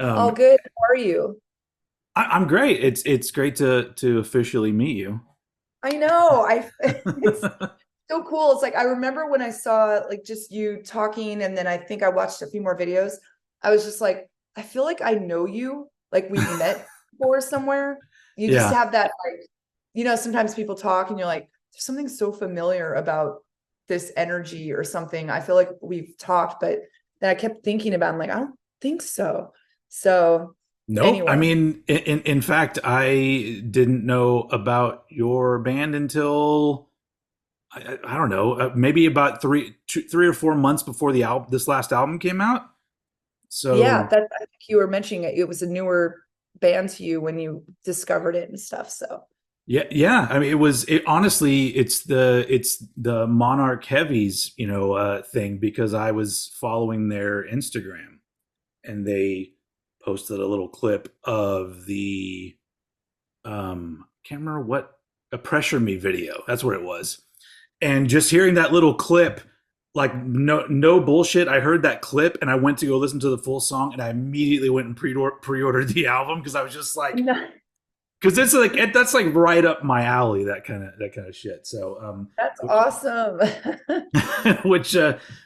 All Um, good. How are you? I'm great. It's great to officially meet you. I know. It's so cool. It's like I remember when I saw like just you talking, and then I think I watched a few more videos. I was just like, I feel like I know you. Like we've met before somewhere. You just Yeah. have that like, sometimes people talk and you're like, there's something so familiar about this energy or something. I feel like we've talked, but then I kept thinking about it, I'm like, I don't think so. So Nope. I anyway. mean, in fact, I didn't know about your band until I don't know, maybe about 3 or 4 months before the album, this last album came out. Yeah, So that I think you were mentioning it. It was a newer band to you when you discovered it and stuff. So yeah, yeah. I mean, honestly, it's the Monarch Heavies, thing because I was following their Instagram and they posted a little clip of the can't remember what, a Pressure Me video. That's what it was. And just hearing that little clip, like no bullshit, I heard that clip and I went to go listen to the full song and I immediately went and pre-ordered the album because I was just like, no, because it's like that's like right up my alley, that kind of shit. So that's which awesome. which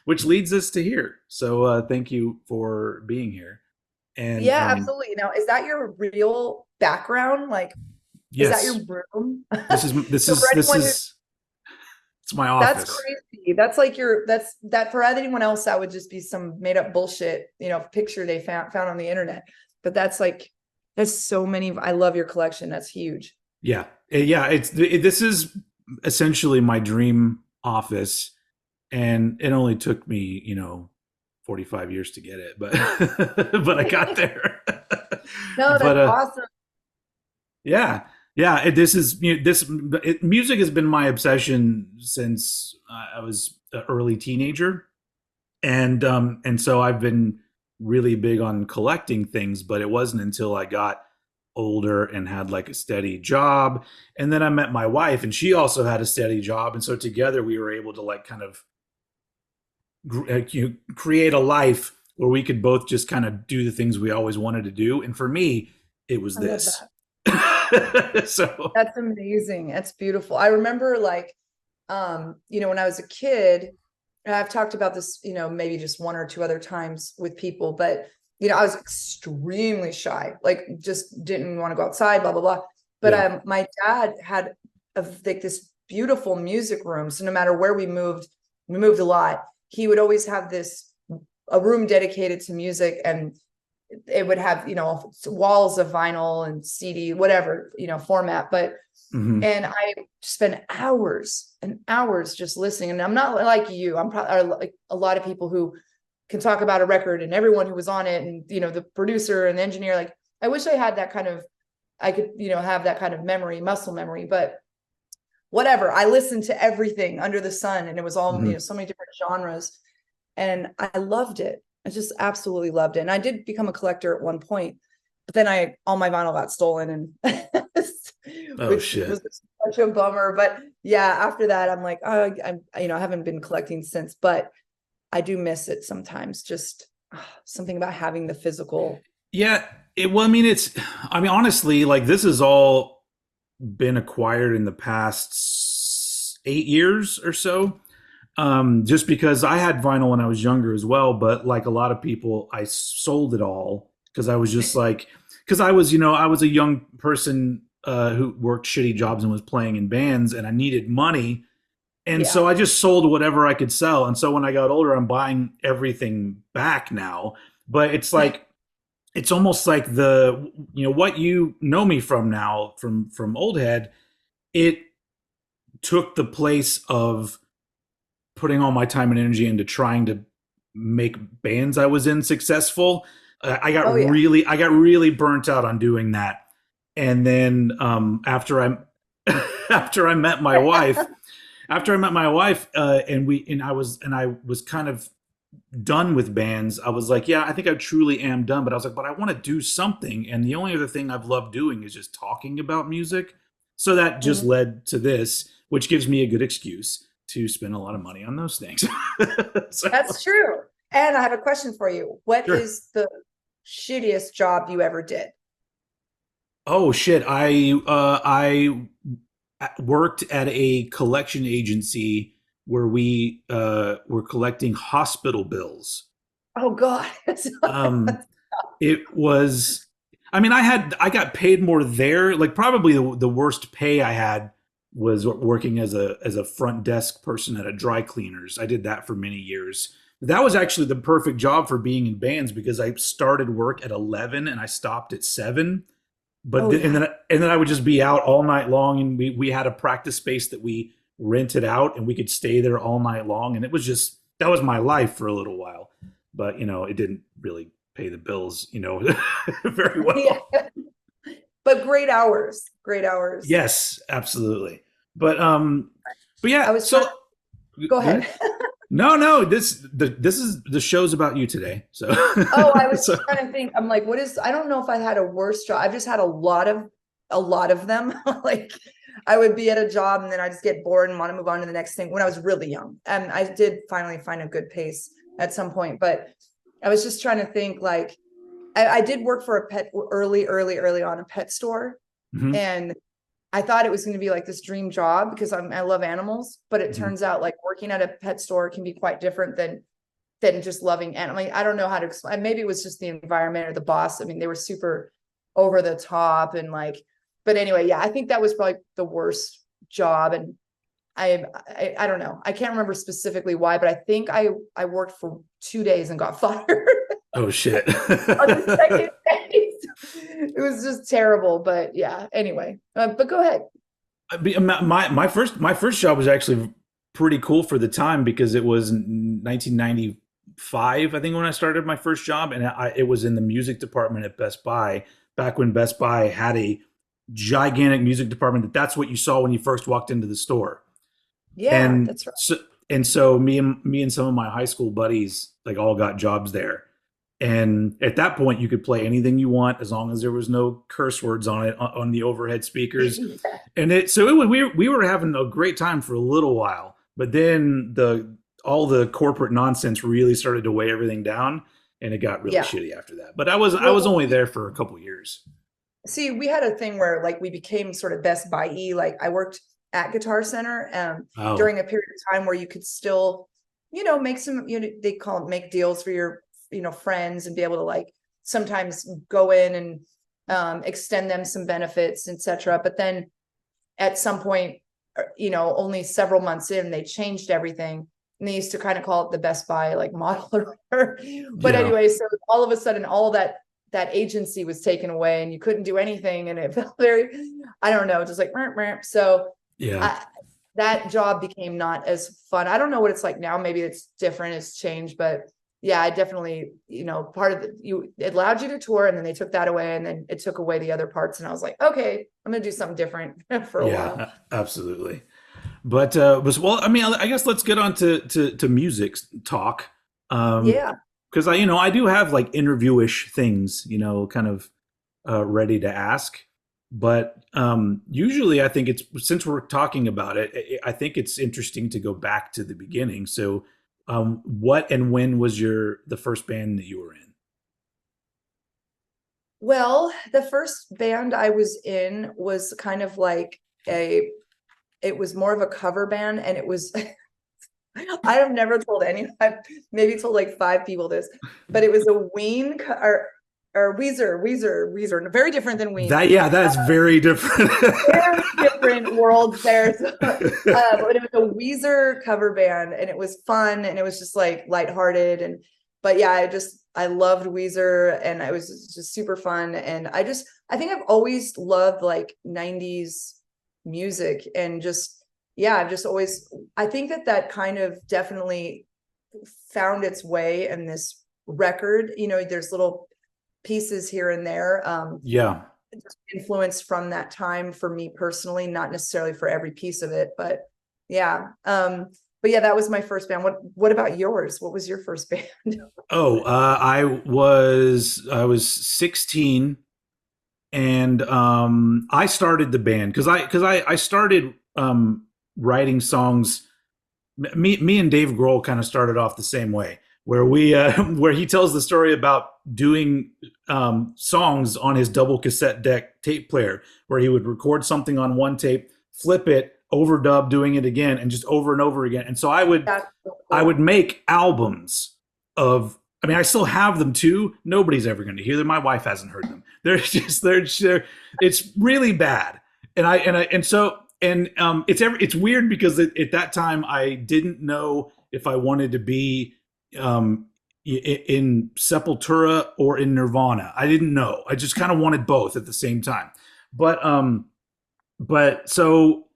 which leads us to here. So thank you for being here. And Yeah, absolutely. Now, is that your real background? Like, is that yes, your room? this is this So for is this anyone who is it's my that's office. crazy. That's like that's that for anyone else, that would just be some made up bullshit, picture they found on the internet. But that's like there's so many. I love your collection. That's huge. Yeah. Yeah. This is essentially my dream office, and it only took me, 45 years to get it, but but I got there. No, But that's awesome. yeah, yeah. This is music has been my obsession since I was an early teenager, and so I've been really big on collecting things, but it wasn't until I got older and had like a steady job, and then I met my wife and she also had a steady job, and so together we were able to like kind of create a life where we could both just kind of do the things we always wanted to do, and for me it was I love this. that. So That's amazing. That's beautiful. I remember like, when I was a kid, and I've talked about this, maybe just one or two other times with people, but I was extremely shy, like just didn't want to go outside, blah, blah, blah. But yeah. my dad had like this beautiful music room. So no matter where we moved a lot. He would always have a room dedicated to music, and it would have walls of vinyl and CD, whatever format. But Hmm. and I spend hours and hours just listening. And I'm not like you. I'm probably like a lot of people who can talk about a record and everyone who was on it, and the producer and the engineer. Like I wish I had that kind of. I could have that kind of memory, muscle memory, but whatever. I listened to everything under the sun, and it was all Hmm. so many different genres, and I loved it. I just absolutely loved it. And I did become a collector at one point, but then all my vinyl got stolen, and Oh which was shit. such a bummer. But yeah, after that, I'm like, oh, I haven't been collecting since, but I do miss it sometimes. Just something about having the physical. Yeah, well, I mean, honestly, like this has all been acquired in the past 8 years or so. Just because I had vinyl when I was younger as well, but like a lot of people, I sold it all because I was just like, because I was a young person who worked shitty jobs and was playing in bands, and I needed money, and Yeah. so I just sold whatever I could sell. And so when I got older, I'm buying everything back now. But it's like it's almost like what you know me from now from old head, it took the place of putting all my time and energy into trying to make bands I was in successful. Oh yeah. I got really burnt out on doing that. And then after I after I met my wife, and I was kind of done with bands. I was like, yeah, I think I truly am done. But I was like, but I want to do something. And the only other thing I've loved doing is just talking about music. So that just Mhm. led to this, which gives me a good excuse to spend a lot of money on those things. So, That's true. And I have a question for you. What sure. is the shittiest job you ever did? Oh shit! I worked at a collection agency where we were collecting hospital bills. Oh God. Um, it was, I mean, I got paid more there. Like probably the worst pay I had was working as a front desk person at a dry cleaners. I did that for many years. That was actually the perfect job for being in bands because I started work at 11 and I stopped at 7. Oh And yeah. then I would just be out all night long, and we had a practice space that we rented out, and we could stay there all night long, and it was just, that was my life for a little while. But it didn't really pay the bills, very Yeah. well. But great hours. Great hours. Yes, absolutely. But I yeah. was trying So to go go ahead. ahead. No, this is the show's about you today. So Oh, I was so just trying to think. I'm like, what is, I don't know if I had a worse job. I've just had a lot of them. Like I would be at a job and then I just get bored and want to move on to the next thing when I was really young. And I did finally find a good pace at some point, but I was just trying to think like I did work for a pet early on, a pet store. mhm, And I thought it was going to be like this dream job because I love animals, but it mhm. turns out like working at a pet store can be quite different than just loving animals. I don't know how to explain. Maybe it was just the environment or the boss. I mean, they were super over the top and like, but anyway, yeah, I think that was probably the worst job. And I don't know. I can't remember specifically why, but I think I worked for 2 days and got fired Oh shit. on the second day. It was just terrible. But yeah, anyway, but go ahead. My first job was actually pretty cool for the time because it was 1995, I think, when I started my first job, and it was in the music department at Best Buy. Back when Best Buy had a gigantic music department, that's what you saw when you first walked into the store. Yeah, And that's right. so me and some of my high school buddies like all got jobs there. And at that point, you could play anything you want as long as there was no curse words on it on the overhead speakers. And it was we were having a great time for a little while, but then the all the corporate nonsense really started to weigh everything down, and it got really Yeah. shitty after that. But I was Well, only there for a couple years. see, we had a thing where like we became sort of Best Buy-y. Like I worked at Guitar Center Oh, during a period of time where you could still, make some, they call it make deals for your, friends and be able to like sometimes go in and extend them some benefits, etc. But then at some point, only several months in, they changed everything. And they used to kind of call it the Best Buy like model or whatever. But yeah, anyway, so all of a sudden, all that agency was taken away and you couldn't do anything. And it felt very, I don't know, just like, meh, meh. So yeah. I, that job became not as fun. I don't know what it's like now. Maybe it's different, it's changed, but yeah, I definitely, part of it allowed you to tour and then they took that away and then it took away the other parts. And I was like, okay, I'm going to do something different for a while. Yeah, absolutely. But well, I mean, I guess let's get on to music talk. Yeah. Because I do have like interviewish things, kind of ready to ask. But usually, I think it's since we're talking about it, I think it's interesting to go back to the beginning. So, what and when was the first band that you were in? Well, the first band I was in was kind of like it was more of a cover band and it was, I have never told anyone, I've maybe told like 5 people this, but it was a or Weezer, very different than Ween. That's very different. Very different worlds there. So, but it was a Weezer cover band and it was fun and it was just like lighthearted. But yeah, I loved Weezer and it was just super fun. And I think I've always loved like 90s music and yeah, I've just always, I think that kind of definitely found its way in this record. There's little pieces here and there. Yeah. Influence from that time for me personally, not necessarily for every piece of it, but yeah. But yeah, that was my first band. What about yours? What was your first band? Oh, I was 16, and I started the band because I started writing songs. Me and Dave Grohl kind of started off the same way. where we where he tells the story about doing songs on his double cassette deck tape player, where he would record something on one tape, flip it, overdub, doing it again, and just over and over again. And so That's so I would cool. make albums of. I mean, I still have them too. Nobody's ever going to hear them. My wife hasn't heard them. They're it's really bad. And it's weird because at that time I didn't know if I wanted to be in Sepultura or in Nirvana. I didn't know. I just kind of wanted both at the same time. But so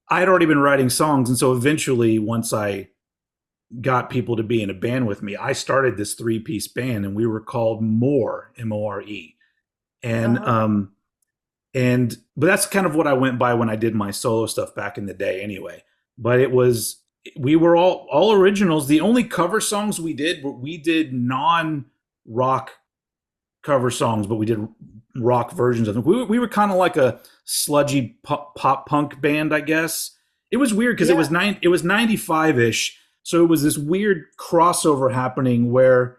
I had already been writing songs, and so eventually, once I got people to be in a band with me, I started this 3-piece band, and we were called More, MORE. And Uh-huh. but that's kind of what I went by when I did my solo stuff back in the day anyway. But we were all originals. The only cover songs we did non rock cover songs, but we did rock versions of them. We were kind of like a sludgy pop punk band, I guess. It was weird because Yeah. it was 95-ish, so it was this weird crossover happening where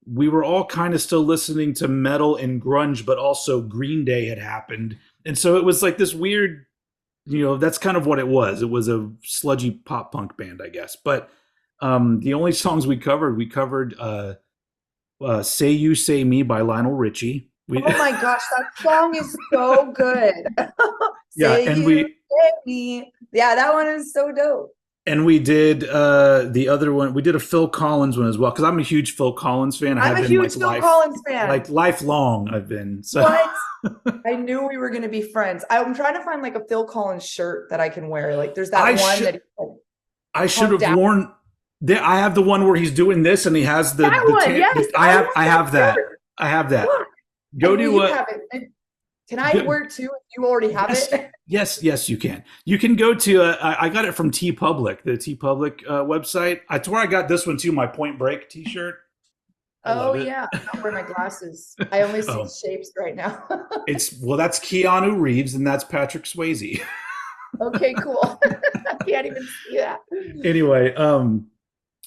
we were all kind of still listening to metal and grunge, but also Green Day had happened. And so it was like this weird, that's kind of what it was. It was a sludgy pop punk band, I guess. But the only songs we covered Say You, Say Me by Lionel Richie. Oh my gosh, that song is so good. Yeah, Say you, say me. Yeah, that one is so dope. and we did the other one. We did a Phil Collins one as well because I'm a huge Phil Collins fan. I I'm have a been huge Phil Collins fan. like lifelong. I've been so. What? I knew we were going to be friends. I'm trying to find like a Phil Collins shirt that I can wear. Like there's that I one should that like, I should punked have out. worn. I have the one where he's doing this and he has That one, yes, I want I that have that. shirt. I have that. Look, I Go knew to you have it. Can I go, wear it too if you already have yes, it? yes, you can. You can go to. I got it from T Public, the T Public website. That's where I got this one too. My Point Break T-shirt. I Oh love it. yeah, I'm not wearing my glasses. I only see Oh, shapes right now. that's Keanu Reeves and that's Patrick Swayze. Okay, cool. I can't even see that. Anyway,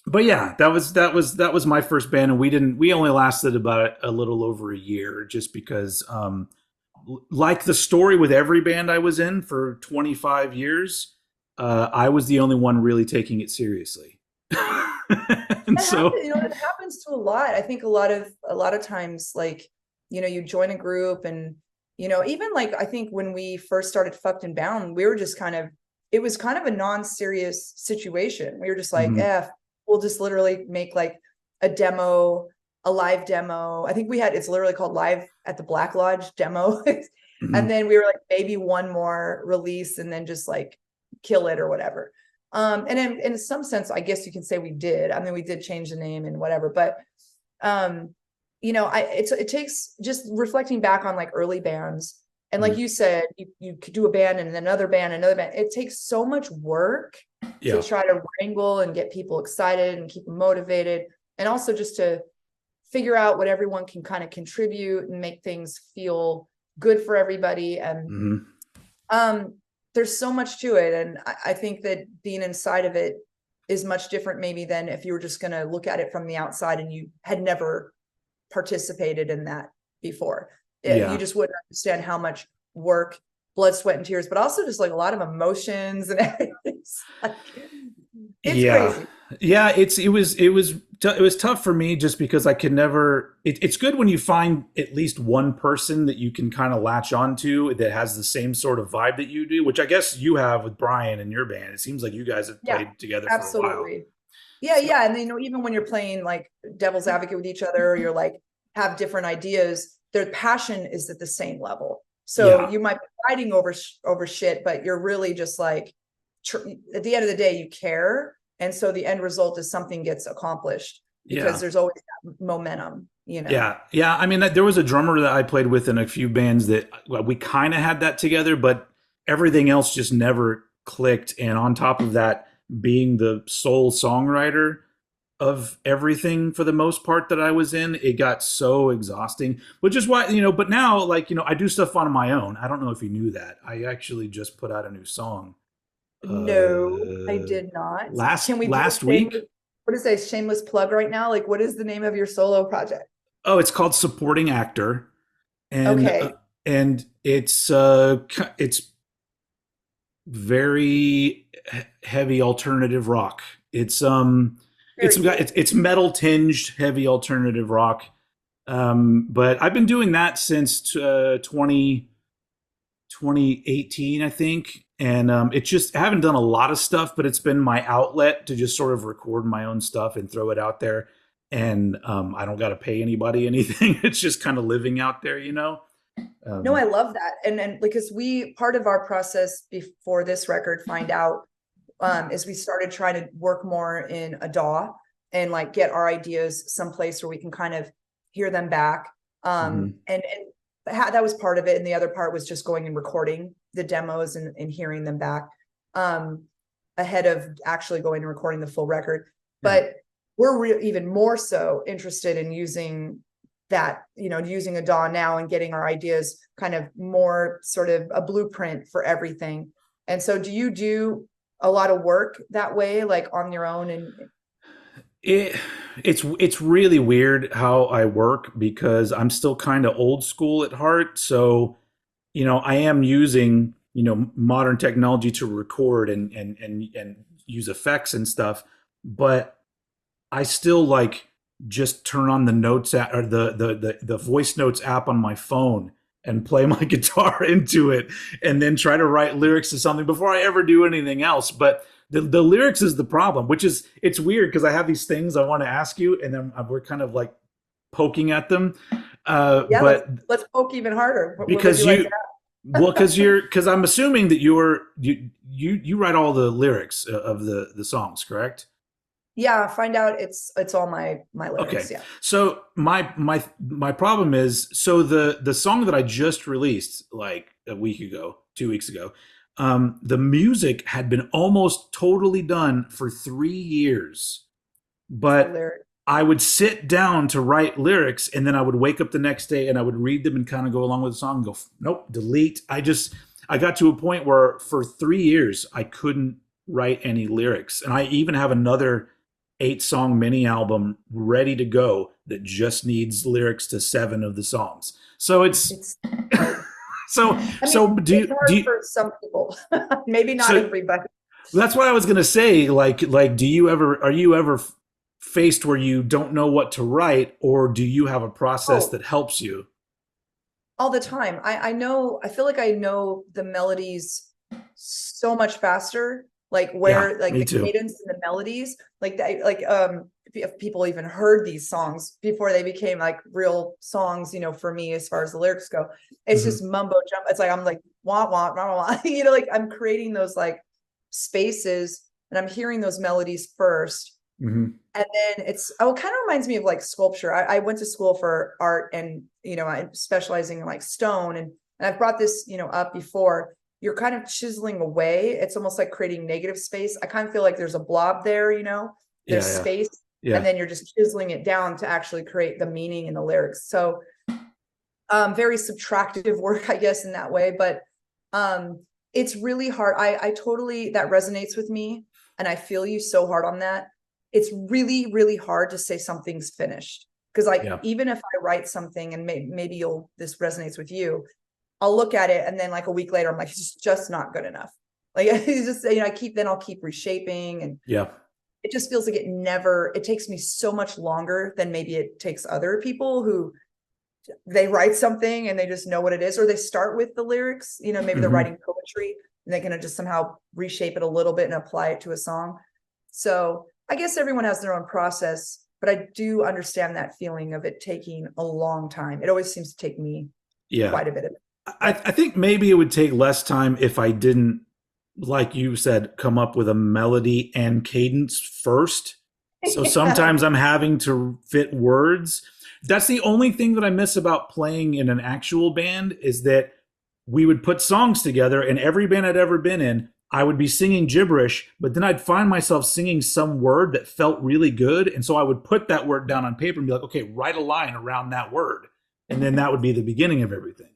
but yeah, that was my first band, and we only lasted about a little over a year, just because like the story with every band I was in for 25 years, I was the only one really taking it seriously. And That so happens, it happens to a lot. I think a lot of times, like, you join a group and, even like I think when we first started Fucked and Bound, we were just it was kind of a non-serious situation. We were just like, mhm, we'll just literally make like a live demo. I think it's literally called Live at the Black Lodge demo. And mhm, then we were like, maybe one more release and then just like kill it or whatever. And in some sense, I guess you can say we did. I mean, we did change the name and whatever, but it takes just reflecting back on like early bands. And like mhm. you said, you could do a band and another band, another band. It takes so much work to Yeah, try to wrangle and get people excited and keep them motivated. And also just to figure out what everyone can kind of contribute and make things feel good for everybody. And mhm. there's so much to it. And I think that being inside of it is much different maybe than if you were just going to look at it from the outside and you had never participated in that before. You Yeah, just wouldn't understand how much work, blood, sweat, and tears, but also just like a lot of emotions and everything. It's yeah, crazy. yeah. It was tough for me just because I could never. It's good when you find at least one person that you can kind of latch onto that has the same sort of vibe that you do, which I guess you have with Brian and your band. It seems like you guys have Yeah, played together for a while. absolutely. Yeah, So yeah. And even when you're playing like devil's advocate with each other, or you're like have different ideas, their passion is at the same level. So yeah, you might be fighting over shit, but you're really just like at the end of the day, you care. And so the end result is something gets accomplished because yeah. there's always that momentum. Yeah. I mean, there was a drummer that I played with in a few bands that we kind of had that together, but everything else just never clicked. And on top of that, being the sole songwriter of everything for the most part that I was in, it got so exhausting, which is why, but now, like, I do stuff on my own. I don't know if you knew that. I actually just put out a new song No, I did not. Can we do a last thing? week. what is a shameless plug right now? Like, what is the name of your solo project? Oh, it's called Supporting Actor, and Okay, it's very heavy alternative rock. very cool. It's metal tinged heavy alternative rock. But I've been doing that since 2018, I think. And it just, I haven't done a lot of stuff, but it's been my outlet to just sort of record my own stuff and throw it out there. And I don't got to pay anybody anything. It's just kind of living out there, you know? No, I Um, love that. And because we part of our process before this record, Find Out, is we started trying to work more in a DAW and like get our ideas someplace where we can kind of hear them back. mhm. That was part of it. And the other part was just going and recording the demos and hearing them back um, ahead of actually going and recording the full record. Yeah. But we're even more so interested in using that, using a DAW now and getting our ideas kind of more sort of a blueprint for everything. And so do you do a lot of work that way, like on your own? And It it's really weird how I work because I'm still kind of old school at heart. So, I am using, modern technology to record and use effects and stuff, but I still like just turn on the notes app or the voice notes app on my phone and play my guitar into it and then try to write lyrics to something before I ever do anything else. But the lyrics is the problem, which is it's weird because I have these things I want to ask you and then we're kind of like poking at them. yeah, But let's poke even harder. What would because you like you to well have? because I'm assuming that you write all the lyrics of the songs, correct? Yeah, Find Out. It's all my Okay. lyrics. Yeah. So my problem is so the song that I just released like a week ago, 2 weeks ago, the music had been almost totally done for 3 years, It's but hilarious. I would sit down to write lyrics and then I would wake up the next day and I would read them and kind of go along with the song and go, nope, delete. I got to a point where for 3 years I couldn't write any lyrics. And I even have another 8 song mini album ready to go that just needs lyrics to 7 of the songs. So it's It's hard. so I mean, so it's do hard you, for some people, maybe not so everybody. that's what I was gonna say. Like, do you ever are you ever faced where you don't know what to write, or do you have a process Oh, that helps you? all the time. I know, I feel like I know the melodies so much faster, like Yeah, where like me the too. cadence and the melodies, like that, like if people even heard these songs before they became like real songs, for me as far as the lyrics go. It's Hmm. just mumbo jump. It's like I'm like wah wah wah wah, like I'm creating those like spaces and I'm hearing those melodies first. Hmm. And then it kind of reminds me of like sculpture. I went to school for art and, I'm specializing in like stone and I've brought this, up before. You're kind of chiseling away. It's almost like creating negative space. I kind of feel like there's a blob there, there's Yeah, yeah, space, and yeah, then you're just chiseling it down to actually create the meaning in the lyrics. So very subtractive work, I guess, in that way. But it's really hard. I totally, that resonates with me. And I feel you so hard on that. It's really, really hard to say something's finished. Because like, yeah, even if I write something and maybe this resonates with you, I'll look at it and then like a week later, I'm like, it's just not good enough. Like it's just, I'll keep reshaping and yeah, it just feels like it takes me so much longer than maybe it takes other people who they write something and they just know what it is, or they start with the lyrics, maybe they're hmm, writing poetry and they can just somehow reshape it a little bit and apply it to a song. So I guess everyone has their own process, but I do understand that feeling of it taking a long time. It always seems to take me yeah. quite a bit of it. But I think maybe it would take less time if I didn't, like you said, come up with a melody and cadence first. So yeah, sometimes I'm having to fit words. That's the only thing that I miss about playing in an actual band is that we would put songs together, and every band I'd ever been in, I would be singing gibberish, but then I'd find myself singing some word that felt really good. And so I would put that word down on paper and be like, okay, write a line around that word. And then that would be the beginning of everything.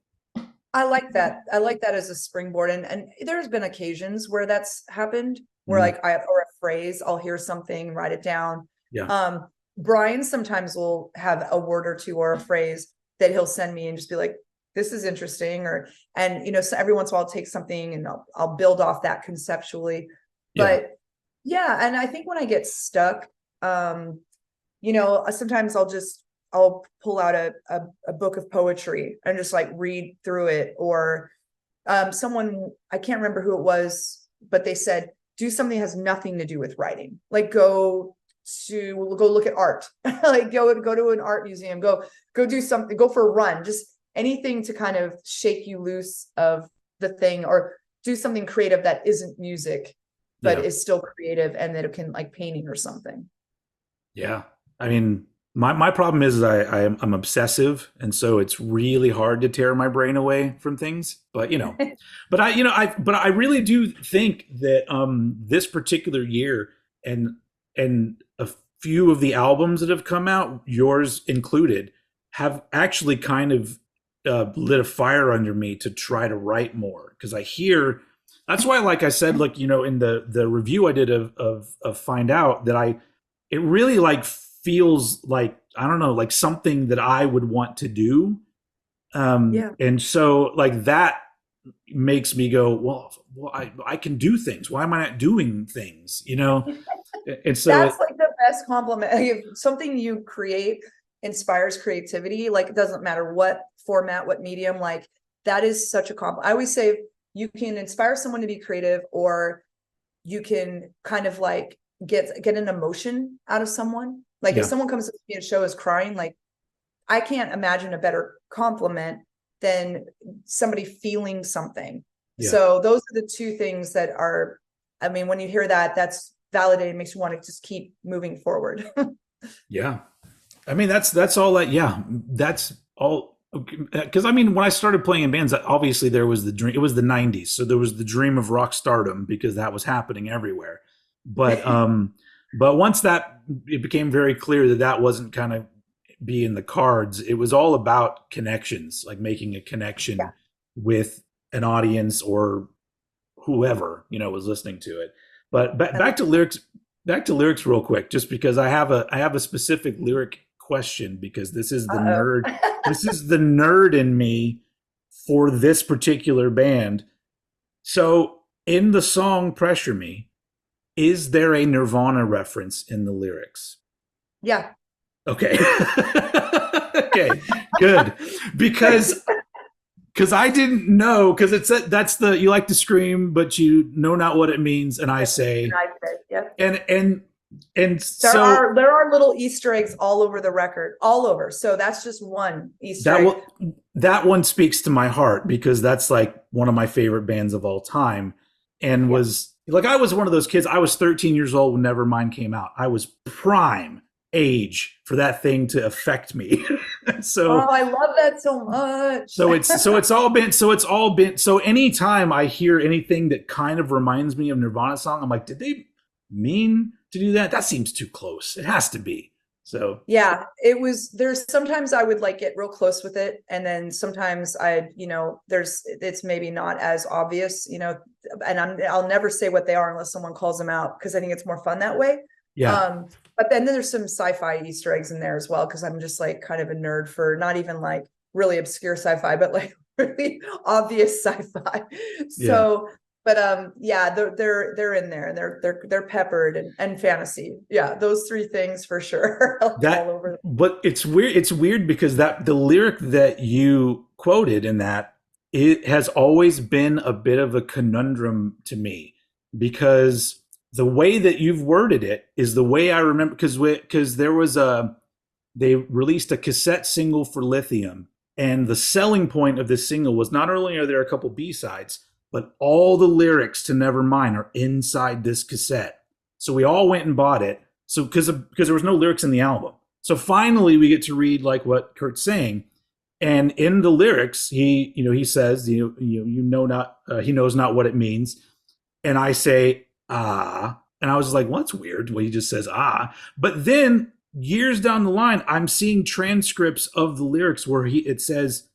I like that. I like that as a springboard. And there's been occasions where that's happened where Mhm. like or a phrase, I'll hear something, write it down. Yeah. Brian sometimes will have a word or two or a phrase that he'll send me and just be like, this is interesting. Or, and, so every once in a while I'll take something and I'll build off that conceptually. Yeah. But yeah, and I think when I get stuck, sometimes I'll pull out a book of poetry and just like read through it. Or someone, I can't remember who it was, but they said, do something that has nothing to do with writing. Like go look at art, like go to an art museum, go do something, go for a run, just anything to kind of shake you loose of the thing, or do something creative that isn't music, but Yeah. is still creative, and that it can, like painting or something. Yeah. I mean, my problem is I'm obsessive, and so it's really hard to tear my brain away from things. But I really do think that this particular year, and a few of the albums that have come out, yours included, have actually kind of lit a fire under me to try to write more, because I hear. That's why, like I said, like in the review I did of Find Out, that it really like feels like, I don't know, like something that I would want to do. Yeah. And so like that makes me go, well, I can do things. Why am I not doing things? And so That's like the best compliment. If something you create inspires creativity, like it doesn't matter what format, what medium, like that is such a compliment. I always say you can inspire someone to be creative, or you can kind of like get an emotion out of someone. Like if yeah, someone comes to me and show is crying, like I can't imagine a better compliment than somebody feeling something. yeah, So those are the two things that are, I mean, when you hear that, that's validating, makes you want to just keep moving forward. yeah. I mean, that's all that. Yeah, that's all. Because I mean, when I started playing in bands, obviously there was the dream. It was the '90s, so there was the dream of rock stardom because that was happening everywhere. But but once that it became very clear that that wasn't kind of be in the cards, it was all about connections, like making a connection Yeah. with an audience or whoever was listening to it. But I love back to lyrics real quick, just because I have a specific lyric question, because this is the nerd in me for this particular band. So in the song Pressure Me, is there a Nirvana reference in the lyrics? Yeah. Okay. Okay, good. Because I didn't know, because that's the you like to scream but you know not what it means, and I say, Yep. and There so are little Easter eggs all over the record, all over. So that's just one Easter that egg. that one speaks to my heart, because that's like one of my favorite bands of all time, and Yeah. was like, I was one of those kids. I was 13 years old when Nevermind came out. I was prime age for that thing to affect me. Oh, so I love that so much. so anytime I hear anything that kind of reminds me of Nirvana song, I'm like, did they mean to do that? That seems too close. It has to be. So Yeah, there's sometimes I would like get real close with it. And then sometimes it's maybe not as obvious, and I'll never say what they are unless someone calls them out, because I think it's more fun that way. yeah. But then there's some sci-fi Easter eggs in there as well, because I'm just like kind of a nerd for not even like really obscure sci-fi, but like really obvious sci-fi. Yeah. So, but yeah, they're in there, and they're peppered, and fantasy. Yeah, those three things for sure. All That over. but it's weird because that the lyric that you quoted in that, it has always been a bit of a conundrum to me, because the way that you've worded it is the way I remember, because there was they released a cassette single for Lithium, and the selling point of this single was not only are there a couple B-sides, but all the lyrics to Nevermind are inside this cassette. So we all went and bought it. So because there was no lyrics in the album. So finally we get to read like what Kurt's saying. And in the lyrics, he says, not he knows not what it means. And I say, ah. And I was like, well, that's weird. Well, he just says ah. But then years down the line, I'm seeing transcripts of the lyrics where it says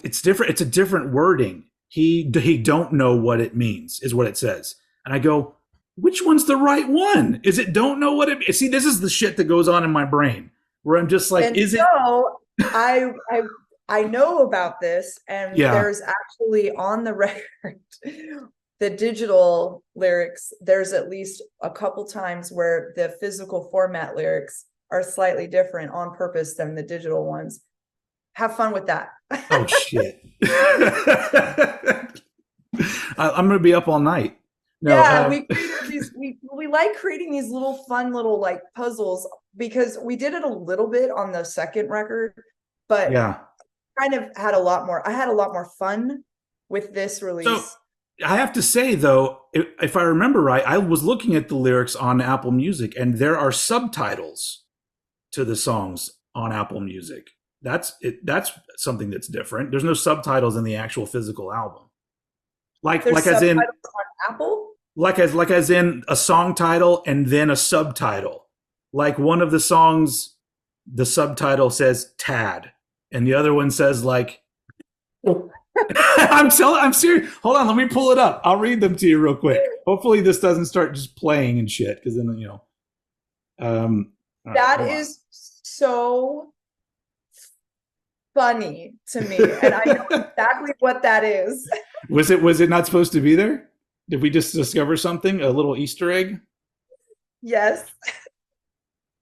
it's different. It's a different wording. He don't know what it means, is what it says. And I go, which one's the right one? Is it don't know what it? See, this is the shit that goes on in my brain where I'm just like, And is it? so I I I know about this, and Yeah. there's actually on the record the digital lyrics. There's at least a couple times where the physical format lyrics are slightly different on purpose than the digital ones. Have fun with that. Oh shit. I'm gonna be up all night. No. Yeah, we created these. We like creating these little fun little like puzzles because we did it a little bit on the second record, but Yeah. kind of had a lot more. I had a lot more fun with this So release. I have to say though, if I remember right, I was looking at the lyrics on Apple Music, and there are subtitles to the songs on Apple Music. That's it. That's something that's different. There's no subtitles in the actual physical album. There's Like as in subtitles on Apple. like as in a song title and then a subtitle. Like one of the songs, the subtitle says Tad, and the other one says like I'm serious. Hold on, let me pull it up. I'll read them to you real quick. Hopefully this doesn't start just playing and shit, because then all right, That hold on. is so funny to me, and I know exactly what that is. Was it not supposed to be there? Did we just discover something? A little Easter egg? Yes.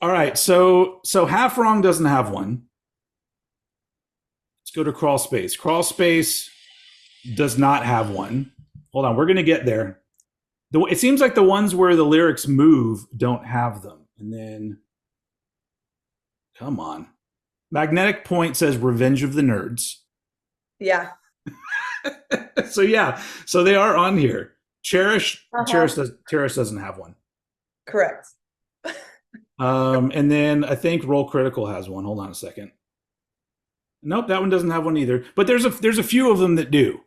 All right, so Half Wrong doesn't have one. Let's go to Crawl Space. Crawl Space does not have one. Hold on, we're gonna get there. It seems like the ones where the lyrics move don't have them. And then, come on. Magnetic Point says Revenge of the Nerds. Yeah. So yeah, so they are on here. Cherish, Uh-huh. Cherish doesn't have one. Correct. And then I think Roll Critical has one. Hold on a second. Nope, that one doesn't have one either. But there's a few of them that do.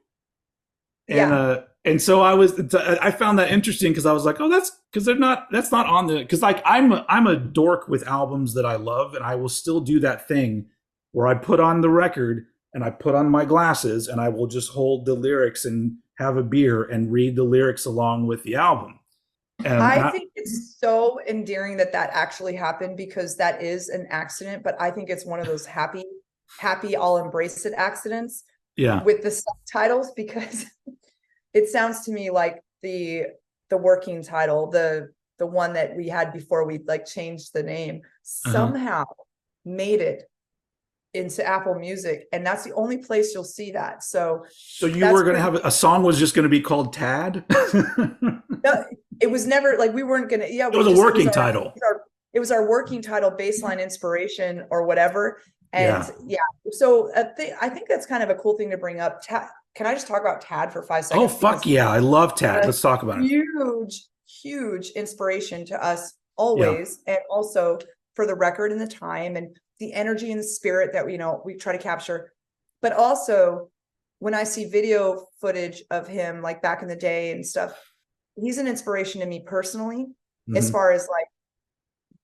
And Yeah. and so I found that interesting because I was like, oh, that's not on the, because like I'm a dork with albums that I love, and I will still do that thing where I put on the record and I put on my glasses and I will just hold the lyrics and have a beer and read the lyrics along with the album. I think it's so endearing that that actually happened, because that is an accident, but I think it's one of those happy, I'll embrace it accidents Yeah. with the subtitles, because it sounds to me like the working title, the one that we had before we like changed the name, somehow made it into Apple Music, and that's the only place you'll see that. So you were going to have a song was just going to be called Tad? no, it was never like we weren't gonna. Yeah, it was a working title. It was our working title, baseline inspiration or whatever. And Yeah. So I think that's kind of a cool thing to bring up. Can I just talk about Tad for 5 seconds? Oh fuck yeah, I love Tad. Let's talk about it. Huge inspiration to us always, and also for the record and the time and the energy and the spirit that we try to capture. But also, when I see video footage of him like back in the day and stuff, he's an inspiration to me personally, as far as like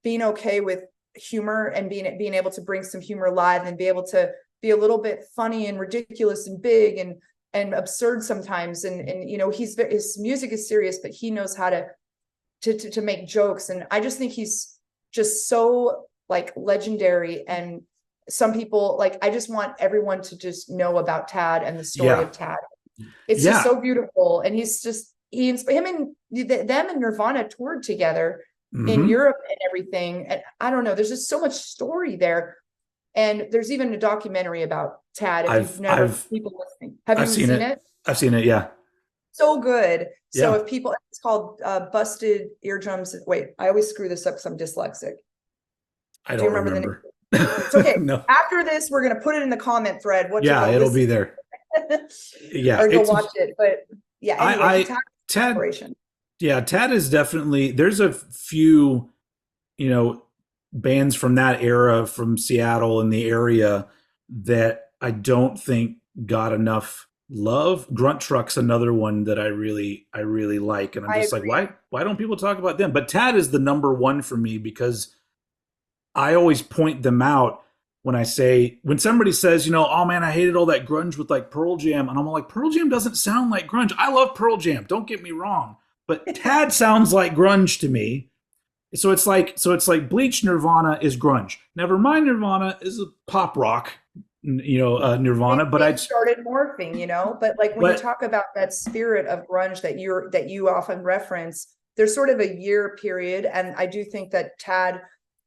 being okay with humor and being able to bring some humor live and be able to be a little bit funny and ridiculous and big and absurd sometimes. And his music is serious, but he knows how to make jokes. And I just think he's just so like legendary. And some people, like, I just want everyone to just know about Tad and the story of Tad. It's just so beautiful. And him and them and Nirvana toured together in Europe and everything. And I don't know, there's just so much story there. And there's even a documentary about Tad. People listening, have you seen it? I've seen it. Yeah. So good. So if people, it's called Busted Eardrums. Wait, I always screw this up because I'm dyslexic. I don't remember. The name? It's okay. No. After this, we're going to put it in the comment thread. It'll be there. Yeah. Or go watch it. But yeah, anyway, Tad, Tad is definitely, there's a few, bands from that era from Seattle and the area that I don't think got enough love. Grunt Truck's another one that I really like. And I'm just like, why don't people talk about them? But Tad is the number one for me, because I always point them out when somebody says, oh man, I hated all that grunge with like Pearl Jam. And I'm like, Pearl Jam doesn't sound like grunge. I love Pearl Jam. Don't get me wrong. but Tad sounds like grunge to me. So it's like Bleach Nirvana is grunge. Nevermind Nirvana is a pop rock, Nirvana. But Things started morphing, but like when you but talk about that spirit of grunge that you often reference, there's sort of a year period, and I do think that Tad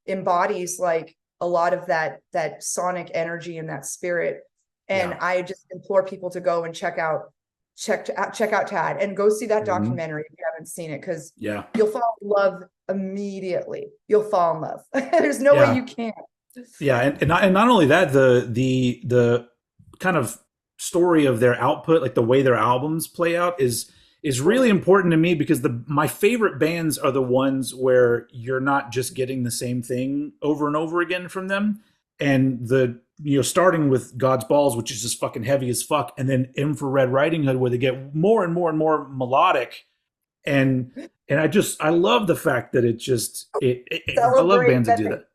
embodies like a lot of that sonic energy and that spirit. And yeah, I just implore people to go and check out Tad and go see that documentary if you haven't seen it, because yeah, you'll fall in love immediately. You'll fall in love. There's no way yeah. you can't. Yeah, and not only that, the kind of story of their output, like the way their albums play out, is really important to me, because my favorite bands are the ones where you're not just getting the same thing over and over again from them. And starting with God's Balls, which is just fucking heavy as fuck, and then Infrared Riding Hood, where they get more and more and more melodic. And I love the fact that I love Celebrate bands that that do they, that.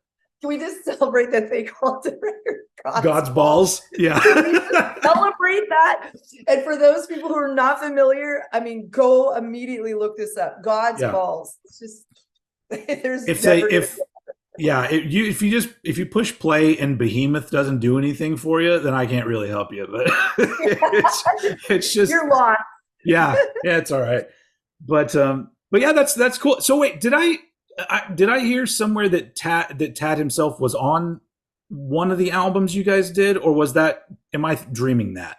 can we just celebrate that they called the record God's God's Balls? balls. Yeah. Can we just celebrate that? And for those people who are not familiar, I mean, go immediately look this up. God's Yeah. Balls. It's just there's If they never if yeah, if you push play and Behemoth doesn't do anything for you, then I can't really help you. But it's just you're lost. yeah, it's all right. But yeah, that's cool. So wait, did I hear somewhere that Tad himself was on one of the albums you guys did, or am I dreaming that?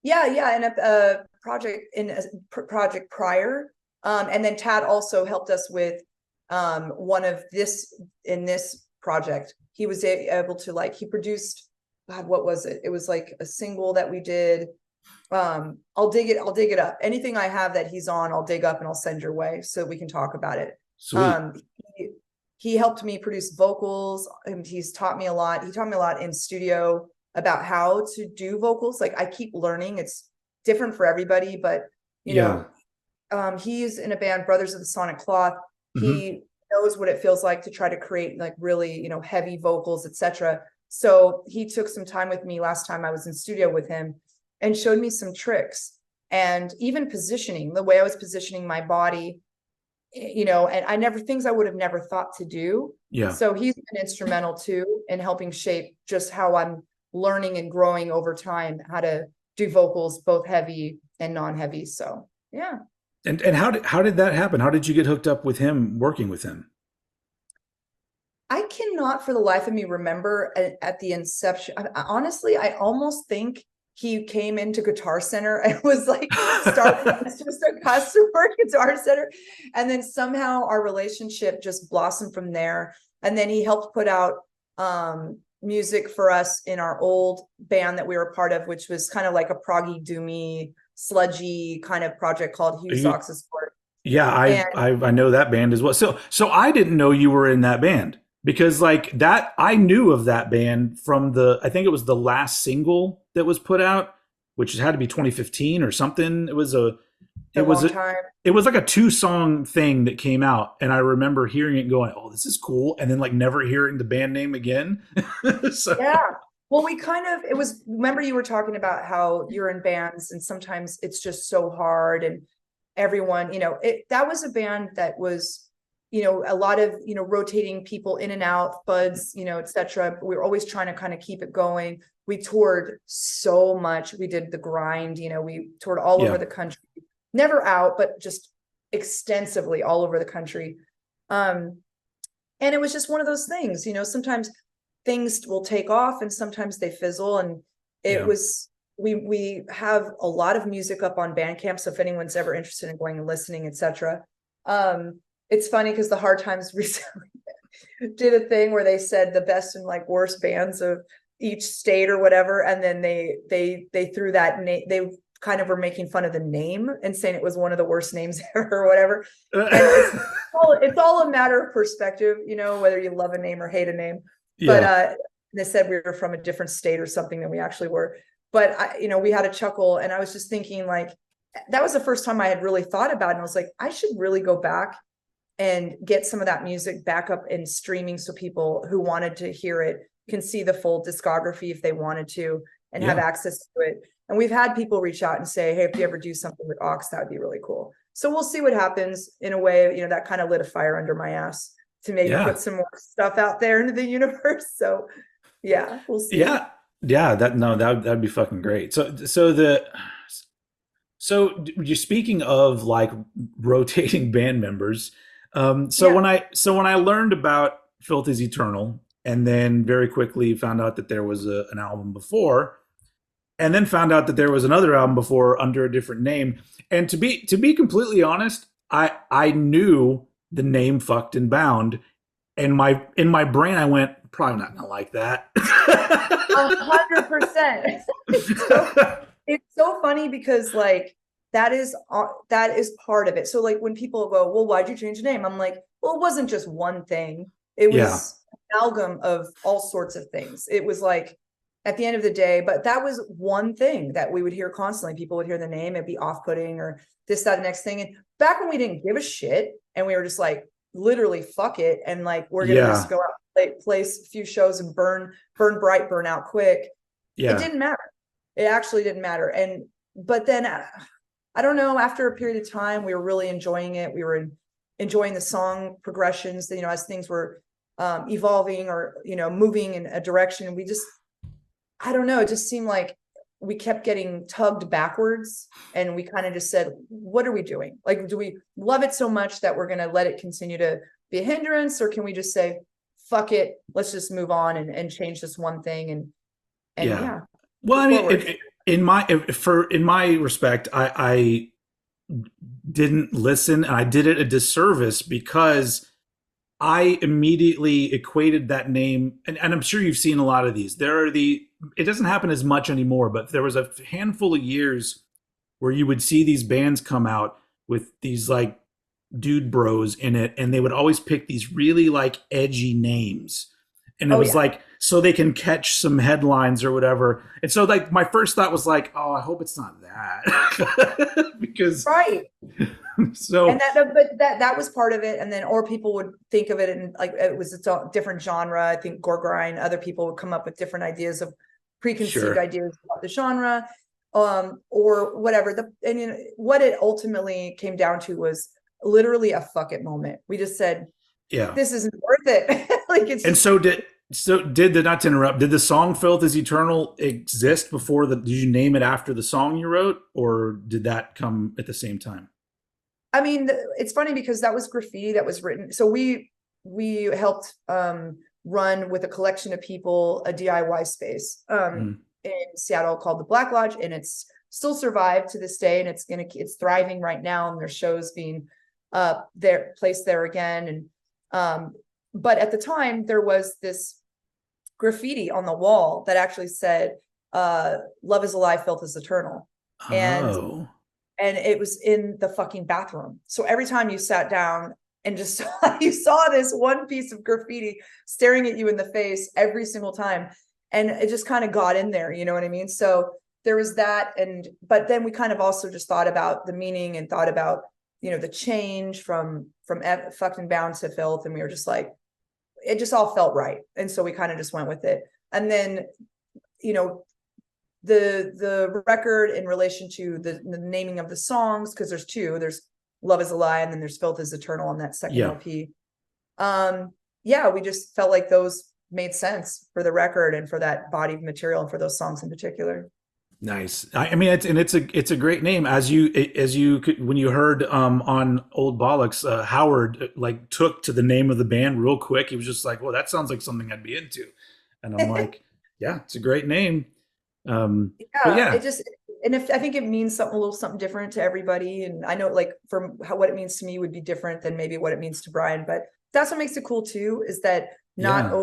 Yeah, in a project prior, and then Tad also helped us with one of this in this project. He was able to he produced, God, what was it? It was like a single that we did. I'll dig it up. Anything I have that he's on, I'll dig up and I'll send your way so we can talk about it. Sweet. He helped me produce vocals, and he's taught me a lot. He taught me a lot in studio about how to do vocals. Like, I keep learning. It's different for everybody, but he's in a band, Brothers of the Sonic Cloth. He knows what it feels like to try to create like really, heavy vocals, etc. So he took some time with me last time I was in studio with him and showed me some tricks, and even positioning, the way I was positioning my body, and things I would have never thought to do. Yeah. So he's been instrumental too in helping shape just how I'm learning and growing over time, how to do vocals, both heavy and non-heavy. So yeah. And how did that happen? How did you get hooked up with him, working with him? I cannot for the life of me remember at the inception. Honestly, I almost think he came into Guitar Center and was like started as just a customer at Guitar Center. And then somehow our relationship just blossomed from there. And then he helped put out music for us in our old band that we were a part of, which was kind of like a proggy, doomy, sludgy kind of project called Hugh Sox's Court. Yeah, I know that band as well. So I didn't know you were in that band, because like that, I knew of that band from I think it was the last single that was put out, which had to be 2015 or something. It was like a 2-song thing that came out, and I remember hearing it and going, "Oh, this is cool," and then like never hearing the band name again. So. Yeah. Well, remember you were talking about how you're in bands and sometimes it's just so hard, and everyone, that was a band that was, a lot of, rotating people in and out, buds, etc. We were always trying to kind of keep it going. We toured so much. We did the grind, we toured all over the country, never out, but just extensively all over the country. And it was just one of those things, sometimes things will take off and sometimes they fizzle. And it was, we have a lot of music up on Bandcamp. So if anyone's ever interested in going and listening, etc. It's funny because the Hard Times recently did a thing where they said the best and like worst bands of each state or whatever. And then they threw that name, they kind of were making fun of the name and saying it was one of the worst names ever or whatever. And it's all a matter of perspective, whether you love a name or hate a name. But they said we were from a different state or something than we actually were. But we had a chuckle, and I was just thinking, like, that was the first time I had really thought about it. And I was like, I should really go back and get some of that music back up in streaming, so people who wanted to hear it can see the full discography if they wanted to, and have access to it. And we've had people reach out and say, hey, if you ever do something with Aux, that would be really cool. So we'll see what happens. In a way, that kind of lit a fire under my ass to maybe Yeah. put some more stuff out there into the universe. So yeah, we'll see. Yeah. Yeah, that no, that'd be fucking great. So you're speaking of like rotating band members. Yeah. So when I learned about Filth is Eternal, and then very quickly found out that there was an album before, and then found out that there was another album before under a different name. And to be completely honest, I knew the name Fucked and Bound, and in my brain I went, probably not gonna like that. 100%. It's so funny because like that is part of it. So like when people go, well, why'd you change the name? I'm like, well, it wasn't just one thing. It Yeah, was an amalgam of all sorts of things. It was like at the end of the day, but that was one thing that we would hear constantly. People would hear the name, it'd be off-putting or this, that, the next thing. And back when we didn't give a shit and we were just like literally fuck it and like we're gonna yeah, just go out, play a few shows and burn bright, burn out quick. It yeah, didn't matter. It actually didn't matter. But then I don't know, after a period of time, we were really enjoying it. We were enjoying the song progressions, as things were evolving or, moving in a direction. We just, I don't know, it just seemed like we kept getting tugged backwards and we kind of just said, what are we doing? Like, do we love it so much that we're going to let it continue to be a hindrance? Or can we just say, fuck it, let's just move on and change this one thing and yeah. yeah, Well, move I mean, forward. in my respect, I didn't listen, and I did it a disservice because I immediately equated that name, and I'm sure you've seen a lot of these. It doesn't happen as much anymore, but there was a handful of years where you would see these bands come out with these like dude bros in it, and they would always pick these really like edgy names. And it Oh was yeah. like, so they can catch some headlines or whatever. And so, like, my first thought was like, oh, I hope it's not that. Because, Right. And so, but that was part of it. And then, or people would think of it and like it was a different genre. I think Gorgrind, other people would come up with different ideas of preconceived sure. ideas about the genre, or whatever. And what it ultimately came down to was literally a fuck it moment. We just said, Yeah. this isn't worth it. Like it's And just not to interrupt, did the song Filth is Eternal exist before did you name it after the song you wrote, or did that come at the same time? I mean, it's funny because that was graffiti that was written. So we helped run with a collection of people a DIY space Mm. in Seattle called the Black Lodge, and it's still survived to this day, and it's thriving right now, and there's shows being there placed there again. And but at the time there was this graffiti on the wall that actually said "Love is alive, filth is eternal," and Oh. it was in the fucking bathroom. So every time you sat down and just you saw this one piece of graffiti staring at you in the face every single time. And it just kind of got in there, you know what I mean? So there was that. But then we kind of also just thought about the meaning and thought about, the change from fucking bound to filth. And we were just like, it just all felt right. And so we kind of just went with it. And then, you know, the record in relation to the naming of the songs, because there's two, there's Love is a Lie and then there's Filth is Eternal on that second Yeah. LP. Yeah, we just felt like those made sense for the record and for that body of material and for those songs in particular. Nice. I mean, it's a great name. As you could, when you heard on Old Bollocks, Howard like took to the name of the band real quick. He was just like, "Well, that sounds like something I'd be into," and I'm like, "Yeah, it's a great name." But Yeah, yeah, it just, and if I think it means something a little something different to everybody, and I know like from what it means to me would be different than maybe what it means to Brian, but that's what makes it cool too, is that not yeah,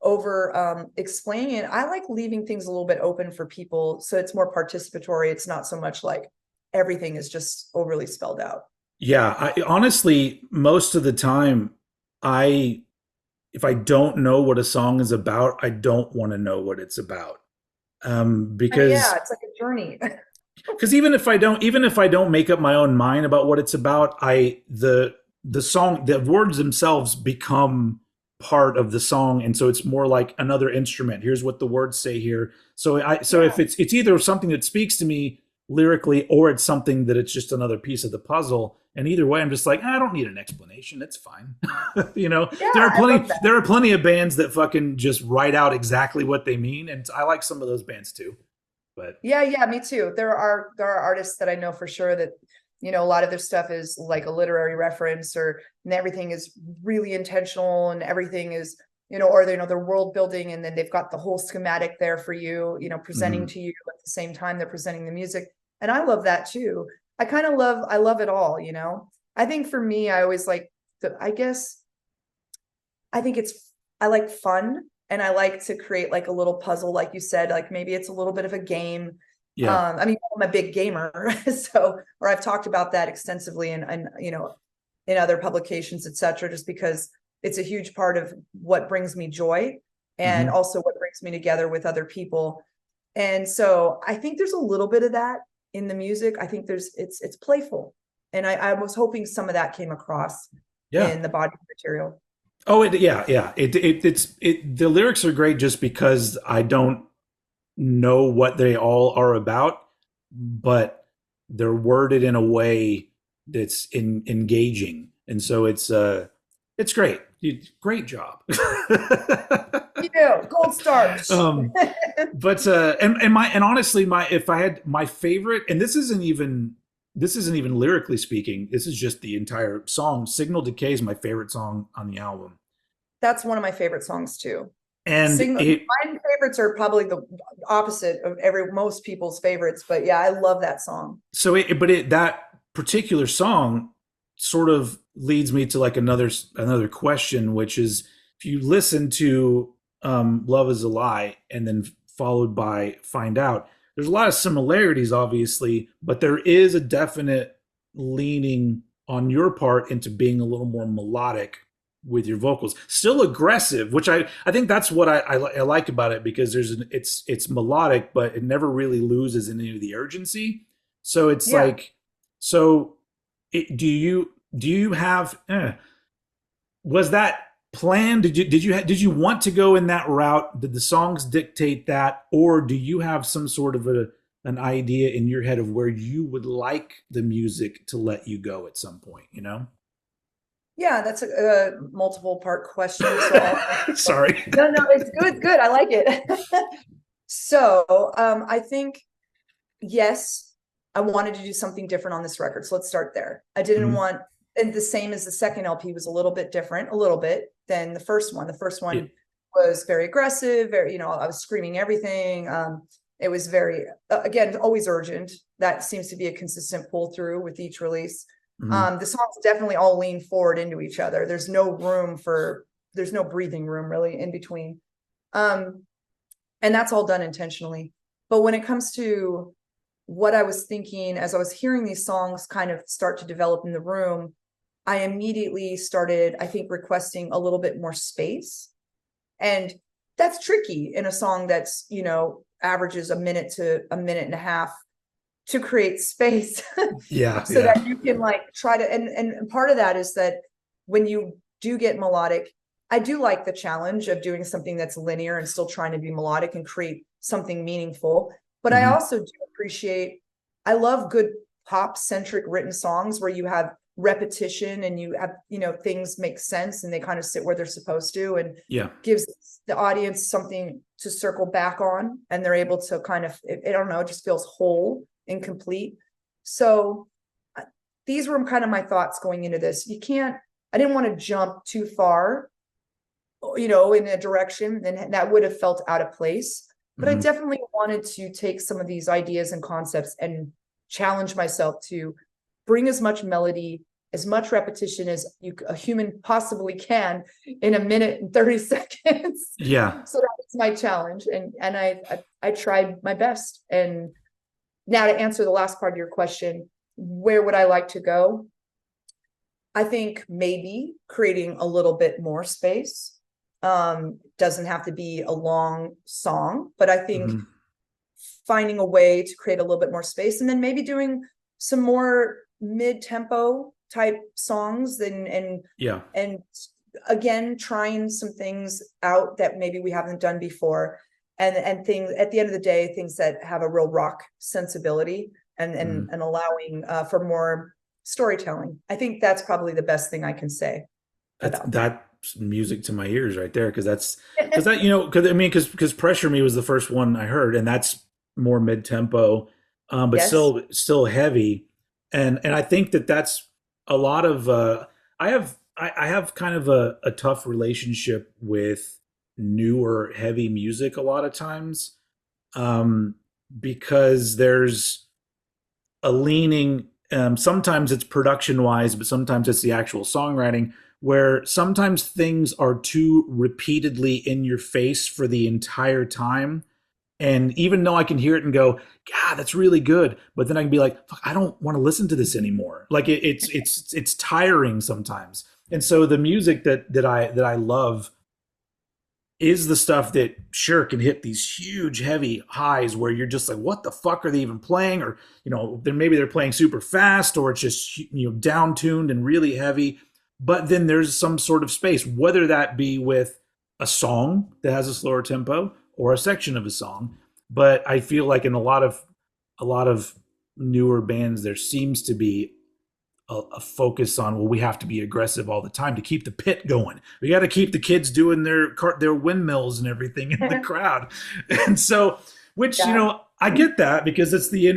over explaining it. I like leaving things a little bit open for people so it's more participatory. It's not so much like everything is just overly spelled out. yeah. Honestly, most of the time, I if I don't know what a song is about, I don't want to know what it's about. And yeah, Because it's like a journey. even if I don't make up my own mind about what it's about, the song, the words themselves become part of the song, and so it's more like another instrument. Here's what the words say here. So if Yeah. it's either something that speaks to me lyrically, or it's something that it's just another piece of the puzzle. And either way, I'm just like, I don't need an explanation. It's fine. You know, Yeah, I love that. there are plenty of bands that fucking just write out exactly what they mean, and I like some of those bands too. But Yeah, me too. There are artists that I know for sure that, a lot of their stuff is like a literary reference, or and everything is really intentional, and everything is, or they're world building, and then they've got the whole schematic there for you, presenting mhm. to you at the same time they're presenting the music. And I love that too. I love it all. I think for me, I always like I guess I think I like fun, and I like to create like a little puzzle, like you said, like maybe it's a little bit of a game. Yeah. I mean, I'm a big gamer, so, or I've talked about that extensively and in other publications, etc., just because it's a huge part of what brings me joy, and Hmm. also what brings me together with other people. And so I think there's a little bit of that in the music. I think it's playful. And I was hoping some of that came across Yeah. in the body material. Oh, yeah. The lyrics are great just because I don't know what they all are about, but they're worded in a way that's engaging, and so it's great. Great job. Gold star. um, but and honestly, my if I had my favorite, and this isn't even lyrically speaking. This is just the entire song. Signal Decay is my favorite song on the album, That's one of my favorite songs too. and Signal. it My favorites are probably the opposite of most people's favorites, but yeah, I love that song. so it but it that particular song sort of leads me to like another question, which is if you listen to Love Is a Lie and then followed by Find Out, there's a lot of similarities obviously, but there is a definite leaning on your part into being a little more melodic with your vocals, still aggressive, which I think that's what I like about it, because it's melodic but it never really loses any of the urgency. So it's Yeah. like, so do you have was that planned? Did you want to go in that route? Did the songs dictate that, or do you have some sort of an idea in your head of where you would like the music to let you go at some point, you know? Yeah, that's a multiple part question. So Sorry. no, it's good. I like it. So, I think, yes, I wanted to do something different on this record. So let's start there. I didn't Mhm. want, and the same as the second LP was a little bit different, a little bit than the first one. The first Yeah. one was very aggressive, very, I was screaming everything. It was very, again, always urgent. That seems to be a consistent pull through with each release. Mhm. The songs definitely all lean forward into each other. There's no breathing room really in between. And that's all done intentionally. But when it comes to what I was thinking as I was hearing these songs kind of start to develop in the room, I immediately started, I think, requesting a little bit more space. And that's tricky in a song that's, averages a minute to a minute and a half, to create space Yeah, so yeah. that you can like try to, and part of that is that when you do get melodic, I do like the challenge of doing something that's linear and still trying to be melodic and create something meaningful. But I Mhm. also do appreciate, I love good pop centric written songs where you have repetition and you have, things make sense and they kind of sit where they're supposed to, and Yeah. gives the audience something to circle back on, and they're able to kind of, I don't know, it just feels whole and complete. So these were kind of my thoughts going into this. I didn't want to jump too far, in a direction, then that would have felt out of place. But I Mhm. definitely wanted to take some of these ideas and concepts and challenge myself to bring as much melody, as much repetition as a human possibly can in a minute and 30 seconds. Yeah. So that was my challenge. And I tried my best. And now to answer the last part of your question, where would I like to go? I think maybe creating a little bit more space. Doesn't have to be a long song, but I think Mhm. finding a way to create a little bit more space, and then maybe doing some more mid-tempo type songs, Yeah. and again trying some things out that maybe we haven't done before, and things at the end of the day, things that have a real rock sensibility. and allowing for more storytelling. I think that's probably the best thing I can say about that. That's music to my ears right there, because that, because I mean, because Pressure Me was the first one I heard, and that's more mid tempo, but Yes. still heavy, and I think that's a lot of I have kind of a tough relationship with newer heavy music a lot of times, um, because there's a leaning. Sometimes it's production wise, but sometimes it's the actual songwriting. Where sometimes things are too repeatedly in your face for the entire time, and even though I can hear it and go, God, that's really good, but then I can be like, fuck, I don't want to listen to this anymore. Like it's tiring sometimes. And so the music that I love is the stuff that sure can hit these huge heavy highs where you're just like, what the fuck are they even playing? Or then maybe they're playing super fast, or it's just down tuned and really heavy. But then there's some sort of space, whether that be with a song that has a slower tempo or a section of a song. But I feel like in a lot of newer bands, there seems to be a focus on, well, we have to be aggressive all the time to keep the pit going. We got to keep the kids doing their windmills and everything in the crowd. And so, which Yeah. I get that, because it's the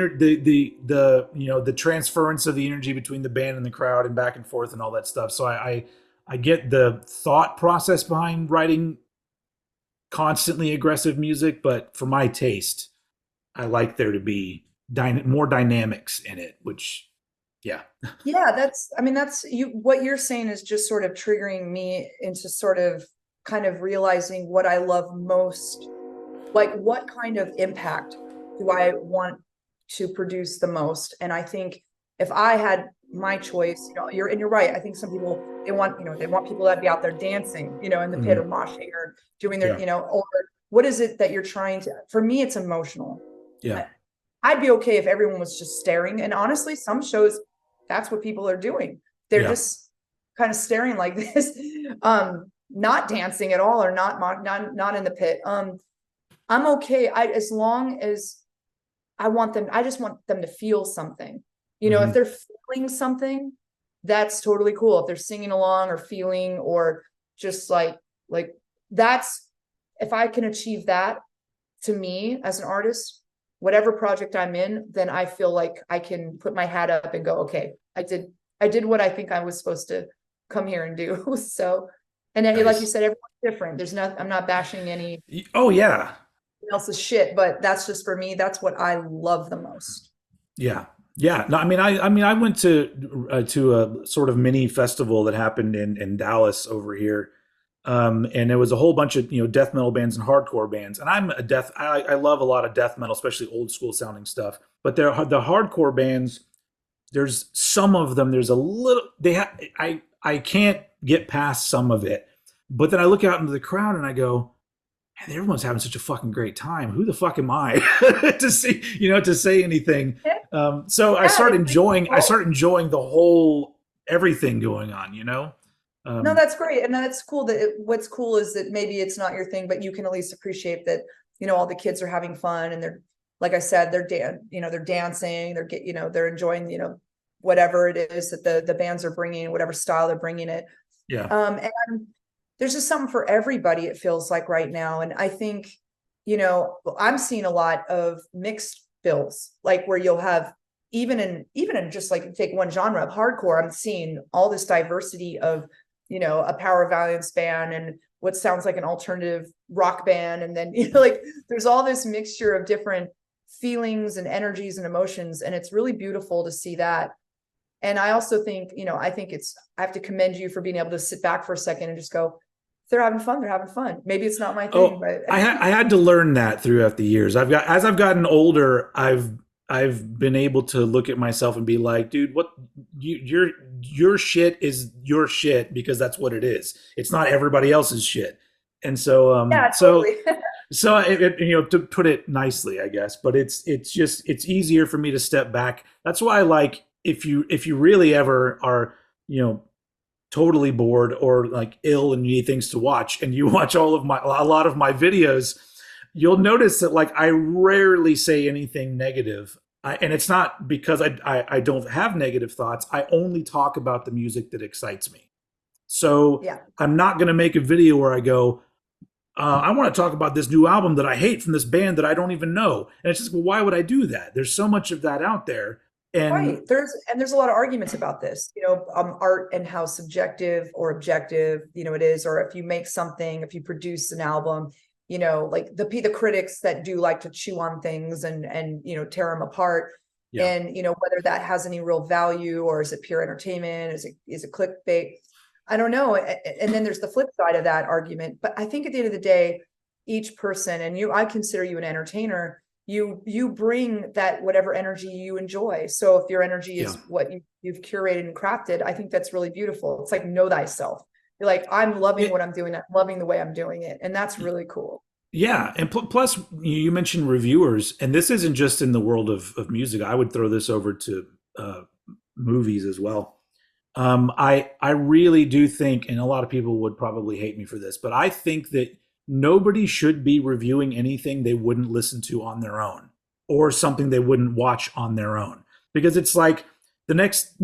transference of the energy between the band and the crowd and back and forth and all that stuff. So I get the thought process behind writing constantly aggressive music, but for my taste, I like there to be more dynamics in it, which, yeah. Yeah, I mean, that's you, what you're saying is just sort of triggering me into sort of kind of realizing what I love most. Like, what kind of impact do I want to produce the most? And I think if I had my choice, you're right. I think some people, they want people that be out there dancing, in the pit, or Mhm. moshing, or doing their, Yeah. or what is it that you're trying to, for me, it's emotional. Yeah. I, I'd be okay if everyone was just staring. And honestly, some shows, that's what people are doing. They're Yeah. just kind of staring like this, not dancing at all, or not in the pit. I'm okay. As long as I just want them to feel something. If Hmm. they're feeling something, that's totally cool. If they're singing along or feeling, or just like that's, if I can achieve that, to me as an artist, whatever project I'm in, then I feel like I can put my hat up and go, okay, I did what I think I was supposed to come here and do. So, and then like you Nice. said, everyone's different. I'm not bashing any Oh yeah. else's shit, but that's just, for me, that's what I love the most. Yeah. Yeah. No, I went to a sort of mini festival that happened in Dallas over here. And there was a whole bunch of death metal bands and hardcore bands, and I love a lot of death metal, especially old school sounding stuff. But the hardcore bands, there's some of them. There's a little I can't get past some of it, but then I look out into the crowd and I go, man, everyone's having such a fucking great time. Who the fuck am I to say anything? So I Yeah, start it's like, enjoying I start enjoying the whole everything going on. no, Um, that's great. And that's cool what's cool is that maybe it's not your thing, but you can at least appreciate that, all the kids are having fun, and they're, like I said, they're dancing, they're enjoying, whatever it is that the bands are bringing, whatever style they're bringing it. yeah. And there's just something for everybody, it feels like right now. And I think, I'm seeing a lot of mixed bills, like where you'll have, even in just like, take one genre of hardcore, I'm seeing all this diversity of, a power violence band, and what sounds like an alternative rock band. And then, like, there's all this mixture of different feelings and energies and emotions. And it's really beautiful to see that. And I also think, I have to commend you for being able to sit back for a second and just go, if they're having fun, they're having fun. Maybe it's not my thing, Oh, but I had to learn that throughout the years. As I've gotten older, I've been able to look at myself and be like, dude, what your shit is your shit, because that's what it is. It's not everybody else's shit. And so yeah, totally. to put it nicely, I guess, but it's easier for me to step back. That's why I like, if you really ever are, totally bored or like ill and you need things to watch, and you watch a lot of my videos, you'll notice that, like, I rarely say anything negative And it's not because I don't have negative thoughts. I only talk about the music that excites me. So Yeah. I'm not going to make a video where I go, I want to talk about this new album that I hate from this band that I don't even know. And it's just, well, why would I do that? There's so much of that out there. And Right. There's a lot of arguments about this, art and how subjective or objective, it is, or if you make something, if you produce an album, like the critics that do like to chew on things and tear them apart. yeah, And whether that has any real value, or is it pure entertainment? Is it clickbait? I don't know. And then there's the flip side of that argument. But I think at the end of the day, each person, and I consider you an entertainer, you bring that whatever energy you enjoy. So if your energy yeah. is what you've curated and crafted, I think that's really beautiful. It's like, know thyself. You're like, I'm loving what I'm doing. I'm loving the way I'm doing it. And that's really cool. Yeah, and plus you mentioned reviewers, and this isn't just in the world of music. I would throw this over to uh, movies as well. I really do think, and a lot of people would probably hate me for this, but I think that nobody should be reviewing anything they wouldn't listen to on their own, or something they wouldn't watch on their own, because it's like the next,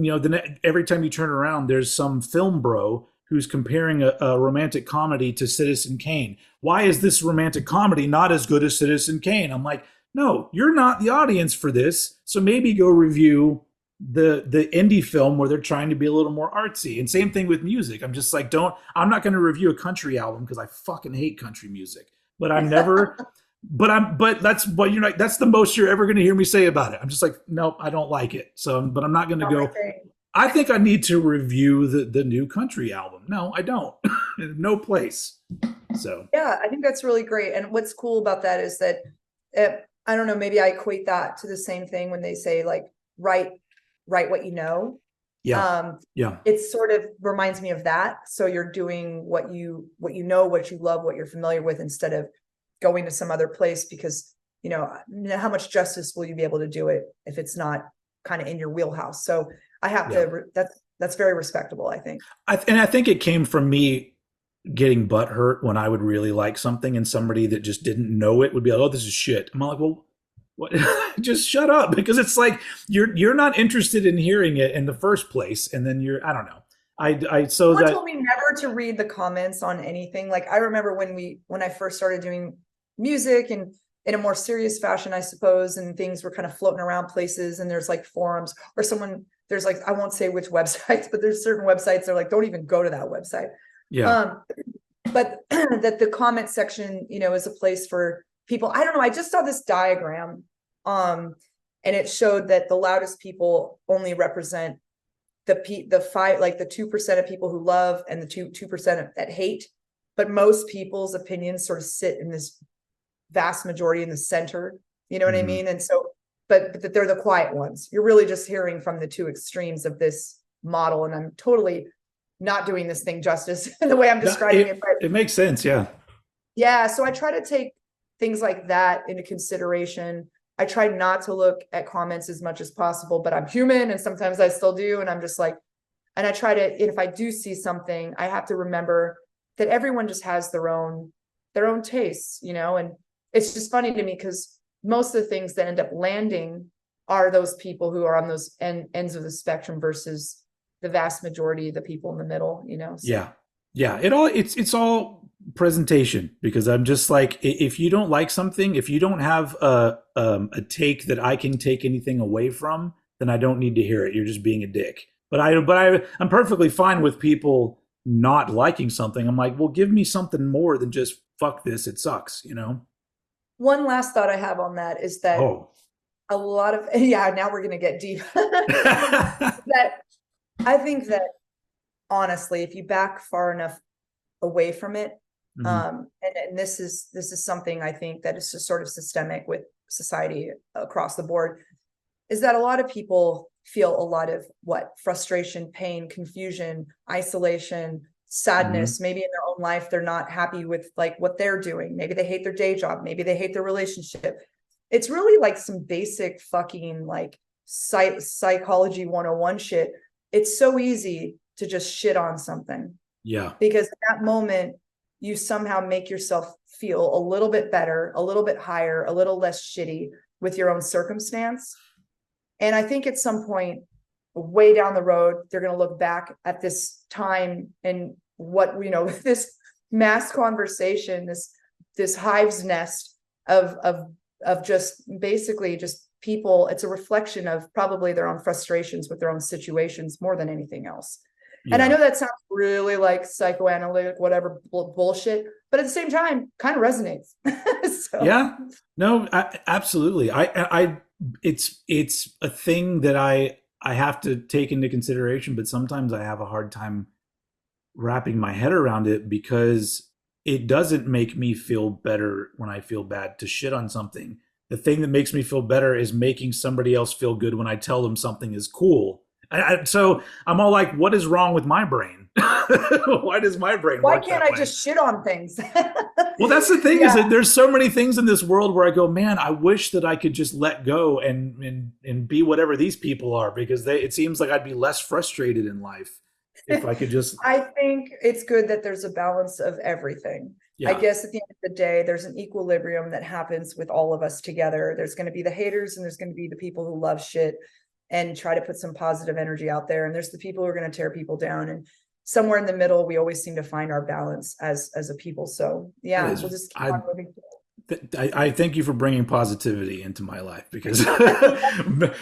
every time you turn around, there's some film bro who's comparing a romantic comedy to Citizen Kane. Why is this romantic comedy not as good as Citizen Kane? I'm like, no, you're not the audience for this. So maybe go review the indie film where they're trying to be a little more artsy. And same thing with music. I'm just like, I'm not going to review a country album because I fucking hate country music. But I'm never but that's what you're like, that's the most you're ever going to hear me say about it. I'm just like, nope, I don't like it. So, but I'm not going to go, I think I need to review the new country album. No, I don't. No place. So Yeah, I think that's really great. And what's cool about that is that I don't know, maybe I equate that to the same thing when they say like write what you know. yeah, yeah, It sort of reminds me of that. So you're doing what you know, what you love, what you're familiar with, instead of going to some other place, because how much justice will you be able to do it if it's not kind of in your wheelhouse? So I have yeah. to, that's very respectable, I think. And I think it came from me getting butt hurt when I would really like something and somebody that just didn't know it would be like, "Oh, this is shit." I'm like, "Well, what?" Just shut up, because it's like you're not interested in hearing it in the first place, and then I don't know. I so Someone that told me never to read the comments on anything. Like I remember when I first started doing music, and in a more serious fashion, I suppose, and things were kind of floating around places, and there's like forums, or there's like, I won't say which websites, but there's certain websites that are like, don't even go to that website. yeah, But that the comment section, is a place for people. I don't know. I just saw this diagram, and it showed that the loudest people only represent the 2% of people who love, and the 2% that hate. But most people's opinions sort of sit in this vast majority in the center. You know what I mm-hmm. mean? And so, but they're the quiet ones. You're really just hearing from the two extremes of this model. And I'm totally not doing this thing justice in the way I'm describing it. But it makes sense. Yeah. yeah, so I try to take things like that into consideration. I try not to look at comments as much as possible, but I'm human and sometimes I still do. And I'm just like, and I try to, if I do see something, I have to remember that everyone just has their own tastes, and it's just funny to me because most of the things that end up landing are those people who are on those ends of the spectrum versus the vast majority of the people in the middle, So. Yeah. It's all presentation, because I'm just like, if you don't like something, if you don't have a take that I can take anything away from, then I don't need to hear it. You're just being a dick. But I'm perfectly fine with people not liking something. I'm like, well, give me something more than just fuck this, it sucks, One last thought I have on that is that Oh. a lot of, yeah, now we're going to get deep. That I think that honestly, if you back far enough away from it, Mm-hmm. and this is something I think that is just sort of systemic with society across the board, is that a lot of people feel a lot of frustration, pain, confusion, isolation, sadness. Maybe in their own life, they're not happy with like what they're doing. Maybe they hate their day job. Maybe they hate their relationship. It's really like some basic fucking like psychology 101 shit. It's so easy to just shit on something. Yeah. Because at that moment, you somehow make yourself feel a little bit better, a little bit higher, a little less shitty with your own circumstance. And I think at some point, way down the road, they're going to look back at this time and what, this mass conversation, this hive's nest of just basically just people. It's a reflection of probably their own frustrations with their own situations more than anything else. Yeah. And I know that sounds really like psychoanalytic, whatever bullshit, but at the same time, kind of resonates. So. Yeah, no, absolutely. It's a thing that I have to take into consideration, but sometimes I have a hard time wrapping my head around it because it doesn't make me feel better when I feel bad to shit on something. The thing that makes me feel better is making somebody else feel good when I tell them something is cool. So I'm all like, what is wrong with my brain? Why does my brain Why work can't that I way? just shit on things? Well, that's the thing, is that there's so many things in this world where I go, man, I wish that I could just let go and be whatever these people are, because it seems like I'd be less frustrated in life if I could just. I think it's good that there's a balance of everything. Yeah. I guess at the end of the day, there's an equilibrium that happens with all of us together. There's going to be the haters and there's going to be the people who love shit and try to put some positive energy out there. And there's the people who are going to tear people down. And somewhere in the middle, we always seem to find our balance as a people. So yeah, we'll just keep on moving forward. I thank you for bringing positivity into my life, because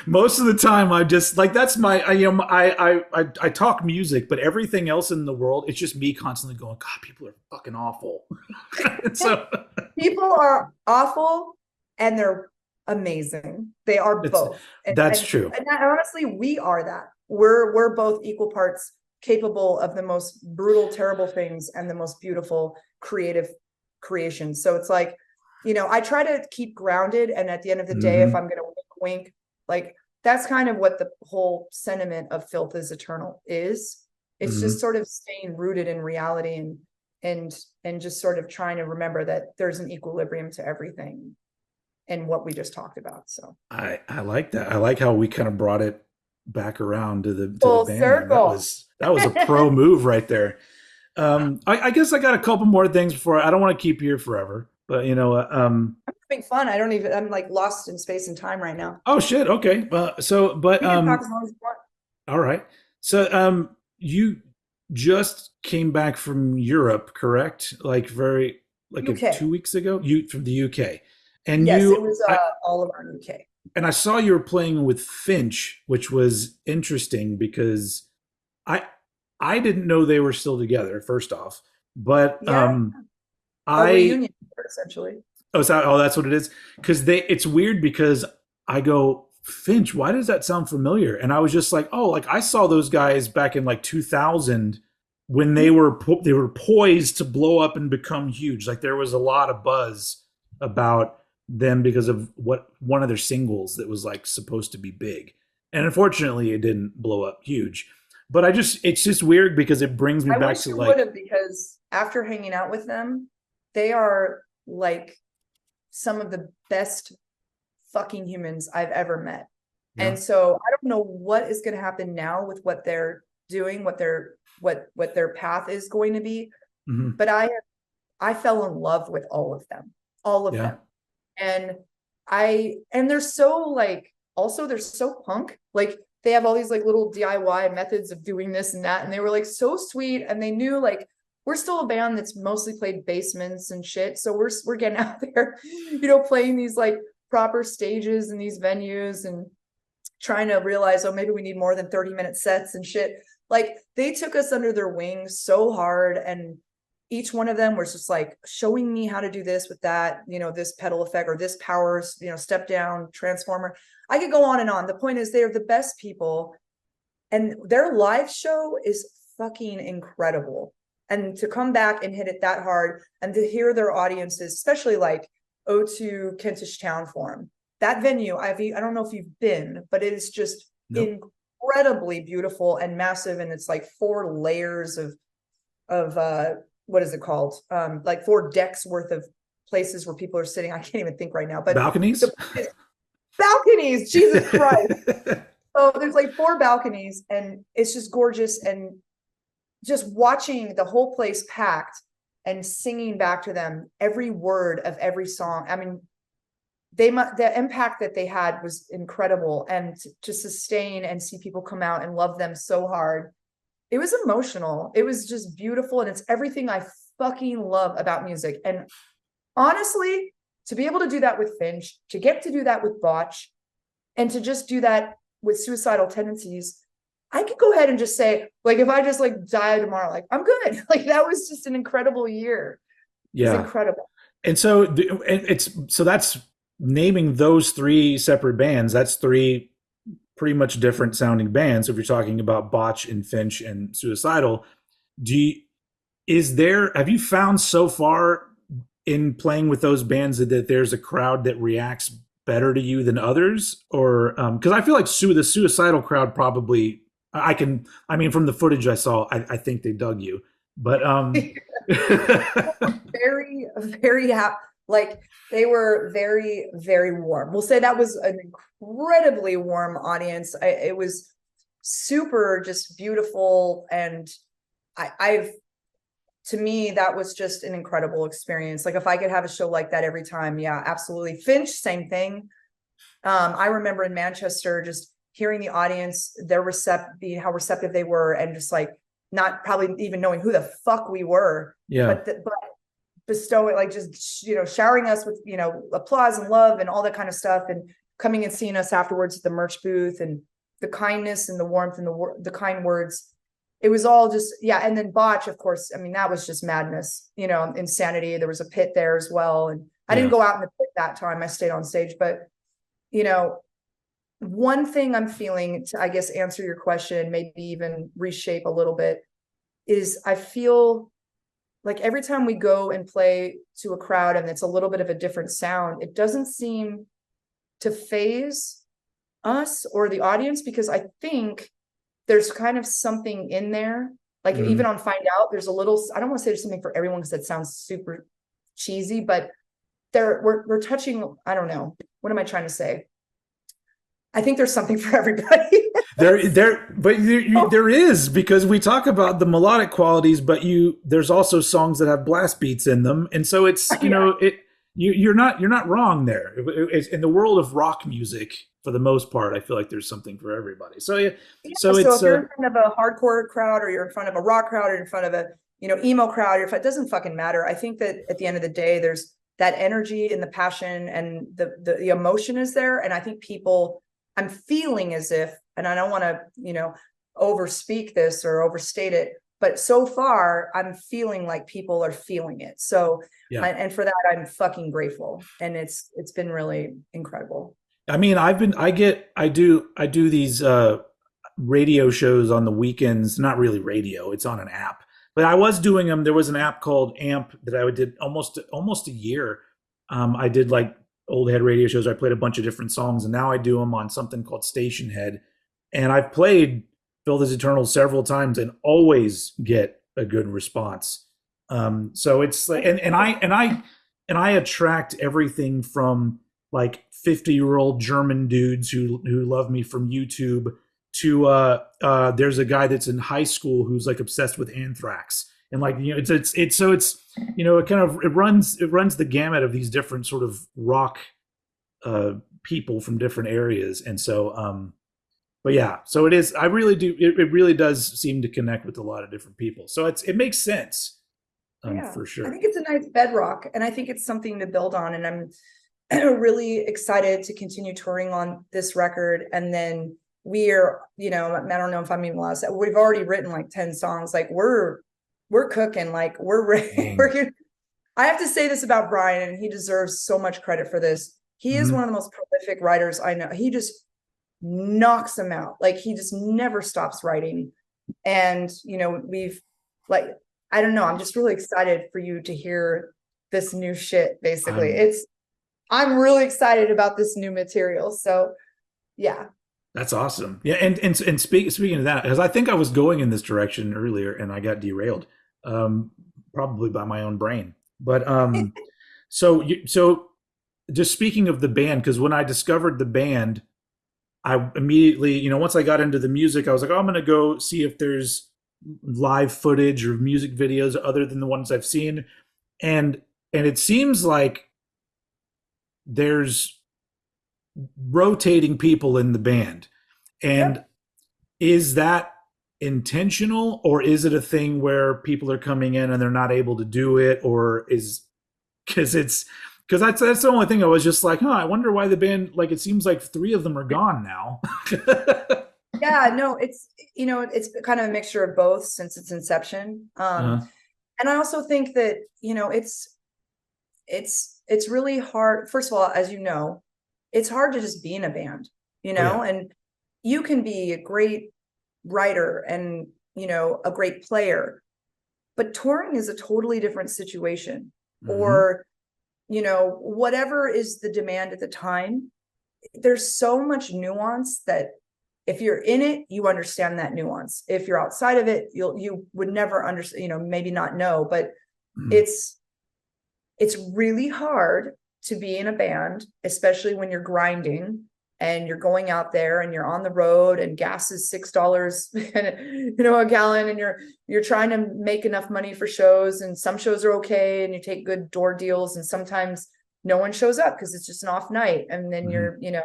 most of the time I just like, that's my, I talk music, but everything else in the world, it's just me constantly going, God, people are fucking awful. So people are awful and they're amazing. They are both. That's true. And honestly, we are that. We're both equal parts capable of the most brutal, terrible things and the most beautiful, creative creations. So it's like, I try to keep grounded. And at the end of the day, if I'm going to wink, like that's kind of what the whole sentiment of Filth is Eternal is. It's just sort of staying rooted in reality and just sort of trying to remember that there's an equilibrium to everything and what we just talked about. So I like that. I like how we kind of brought it back around to the full band. circle. That was a pro move right there. I guess I got a couple more things before. I don't want to keep you here forever, but I'm having fun. I'm like lost in space and time right now. Oh shit. Okay. We can talk as long as you want. All right. So you just came back from Europe, correct? Like UK. 2 weeks ago. You from the UK, and yes, it was all around UK. And I saw you were playing with Finch, which was interesting because I didn't know they were still together, first off. But a reunion essentially. Oh, that's what it is. Because it's weird because I go, Finch, why does that sound familiar? And I was just like, oh, like I saw those guys back in like 2000 when they were poised to blow up and become huge. Like there was a lot of buzz about them because of one of their singles that was like supposed to be big, and unfortunately it didn't blow up huge. But it's just weird because it brings me back to like, would have, because after hanging out with them, they are like some of the best fucking humans I've ever met. Yeah. And so I don't know what is going to happen now with what they're doing, what their path is going to be. But I fell in love with all of them. And they're so like, also they're so punk. Like they have all these like little DIY methods of doing this and that. And they were like so sweet. And they knew like, we're still a band that's mostly played basements and shit. So we're getting out there, playing these like proper stages and these venues and trying to realize, oh, maybe we need more than 30-minute sets and shit. Like they took us under their wings so hard. And each one of them was just like showing me how to do this with that, this pedal effect or this power, step down transformer. I could go on and on. The point is they're the best people and their live show is fucking incredible. And to come back and hit it that hard and to hear their audiences, especially like O2 Kentish Town Forum, that venue, I don't know if you've been, but it is just incredibly beautiful and massive. And it's like 4 layers of what is it called? Like 4 decks worth of places where people are sitting. I can't even think right now, but balconies, Jesus Christ. So there's like 4 balconies and it's just gorgeous. And just watching the whole place packed and singing back to them every word of every song. I mean, the impact that they had was incredible, and to sustain and see people come out and love them so hard, it was emotional. It was just beautiful, and it's everything I fucking love about music. And honestly, to be able to do that with Finch, to get to do that with Botch, and to just do that with Suicidal Tendencies, I could go ahead and just say, like, if I just like die tomorrow, like, I'm good. Like, that was just an incredible year. It was Yeah. incredible. And so that's naming those three separate bands. That's three pretty much different sounding bands. If you're talking about Botch and Finch and Suicidal, do you, have you found so far in playing with those bands that there's a crowd that reacts better to you than others? Or because I feel like the Suicidal crowd probably, I mean, from the footage I saw, I think they dug you, but very, very happy. Like, they were very, very warm. We'll say that was an incredibly warm audience. It was super just beautiful. And I've, to me, that was just an incredible experience. Like, if I could have a show like that every time, yeah, absolutely. Finch, same thing. I remember in Manchester, just hearing the audience, how receptive they were, and just like not probably even knowing who the fuck we were, yeah, but bestowing, like, just, showering us with, applause and love and all that kind of stuff, and coming and seeing us afterwards at the merch booth, and the kindness and the warmth and the kind words. It was all just, yeah. And then Botch, of course, I mean, that was just madness, insanity. There was a pit there as well. And I didn't go out in the pit that time. I stayed on stage, but one thing I'm feeling, to, I guess, answer your question, maybe even reshape a little bit, is I feel like every time we go and play to a crowd and it's a little bit of a different sound, it doesn't seem to phase us or the audience, because I think there's kind of something in there. Like, even on Find Out, there's a little, I don't want to say there's something for everyone because that sounds super cheesy, but we're touching, I don't know. What am I trying to say? I think there's something for everybody. there is, because we talk about the melodic qualities, but there's also songs that have blast beats in them, and so it's you're not wrong there. It's in the world of rock music, for the most part, I feel like there's something for everybody. So yeah, so if you're in front of a hardcore crowd, or you're in front of a rock crowd, or in front of a emo crowd, it doesn't fucking matter. I think that at the end of the day, there's that energy and the passion and the emotion is there, and I think I'm feeling as if, and I don't want to, overspeak this or overstate it, but so far I'm feeling like people are feeling it. So, and for that, I'm fucking grateful. And it's been really incredible. I mean, I do these radio shows on the weekends, not really radio, it's on an app, but I was doing them. There was an app called Amp that I did almost a year. I did like old head radio shows. I played a bunch of different songs, and now I do them on something called Station Head. And I've played Filth is Eternal several times and always get a good response. So it's like, and I attract everything from like 50-year-old German dudes who love me from YouTube to there's a guy that's in high school who's like obsessed with Anthrax. And like, it's so it's, it runs the gamut of these different sort of rock people from different areas. And so, but yeah, so it is, I really do, it really does seem to connect with a lot of different people. So it makes sense, for sure. I think it's a nice bedrock, and I think it's something to build on. And I'm really excited to continue touring on this record. And then we're, I don't know if I'm even allowed to say, we've already written like 10 songs. Like, we're cooking, like we're ready. I have to say this about Brian, and he deserves so much credit for this. He is one of the most prolific writers I know. He just knocks them out. Like, he just never stops writing. And, we've like, I don't know, I'm just really excited for you to hear this new shit, basically. I'm really excited about this new material. So yeah. That's awesome. Yeah. And speaking of that, because I think I was going in this direction earlier and I got derailed, probably by my own brain. But so just speaking of the band, because when I discovered the band, I immediately, once I got into the music, I was like, oh, I'm going to go see if there's live footage or music videos other than the ones I've seen. And it seems like there's rotating people in the band. And Yep. is that intentional, or is it a thing where people are coming in and they're not able to do it, or is because it's because that's the only thing I was just like, huh, I wonder why the band, like, it seems like three of them are gone now. Yeah, no, it's kind of a mixture of both since its inception. uh, And I also think that, it's really hard. First of all, as you know, it's hard to just be in a band, oh yeah. and you can be a great writer and, a great player, but touring is a totally different situation. Mm-hmm. Or, whatever is the demand at the time, there's so much nuance that if you're in it, you understand that nuance. If you're outside of it, you would never understand, maybe not know, but Mm-hmm. it's it's really hard to be in a band, especially when you're grinding and you're going out there and you're on the road and gas is $6 a gallon, and you're trying to make enough money for shows, and some shows are okay and you take good door deals, and sometimes no one shows up because it's just an off night, and then Mm-hmm.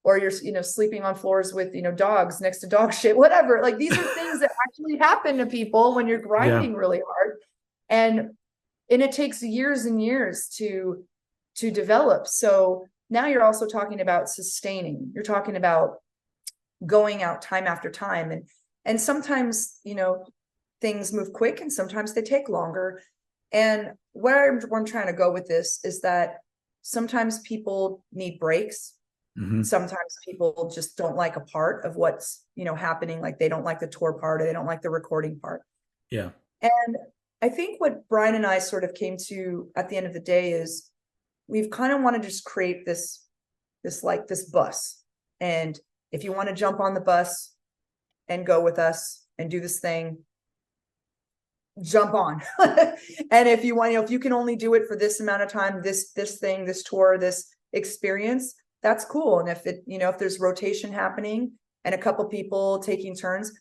or you're sleeping on floors with dogs next to dog shit, whatever. Like, these are things that actually happen to people when you're Yeah. grinding really hard. And and it takes years and years to develop. So now you're also talking about sustaining. You're talking about going out time after time, and sometimes things move quick and sometimes they take longer. And where I'm trying to go with this is that sometimes people need breaks. Mm-hmm. Sometimes people just don't like a part of what's happening. Like, they don't like the tour part, or they don't like the recording part. Yeah. And I think what Brian and I sort of came to at the end of the day is we've kind of want to just create this bus. And if you want to jump on the bus and go with us and do this thing, jump on. And if you want, if you can only do it for this amount of time, this thing, this tour, this experience, that's cool. And if there's rotation happening and a couple people taking turns,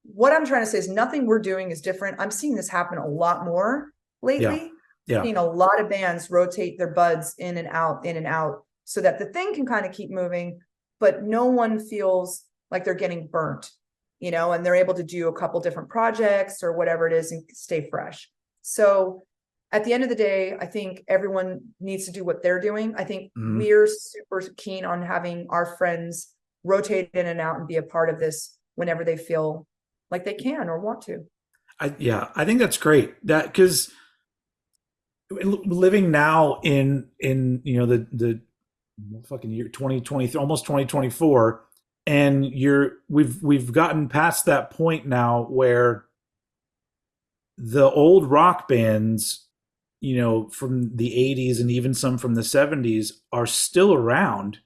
what I'm trying to say is nothing we're doing is different. I'm seeing this happen a lot more Yeah. lately. Yeah. Seeing a lot of bands rotate their buds in and out, so that the thing can kind of keep moving, but no one feels like they're getting burnt, and they're able to do a couple different projects or whatever it is and stay fresh. So at the end of the day, I think everyone needs to do what they're doing. I think Mm-hmm. we're super keen on having our friends rotate in and out and be a part of this whenever they feel like they can or want to. I think that's great. That because living now in the fucking year 2020, almost 2024, and we've gotten past that point now where the old rock bands, from the 80s and even some from the 70s are still around,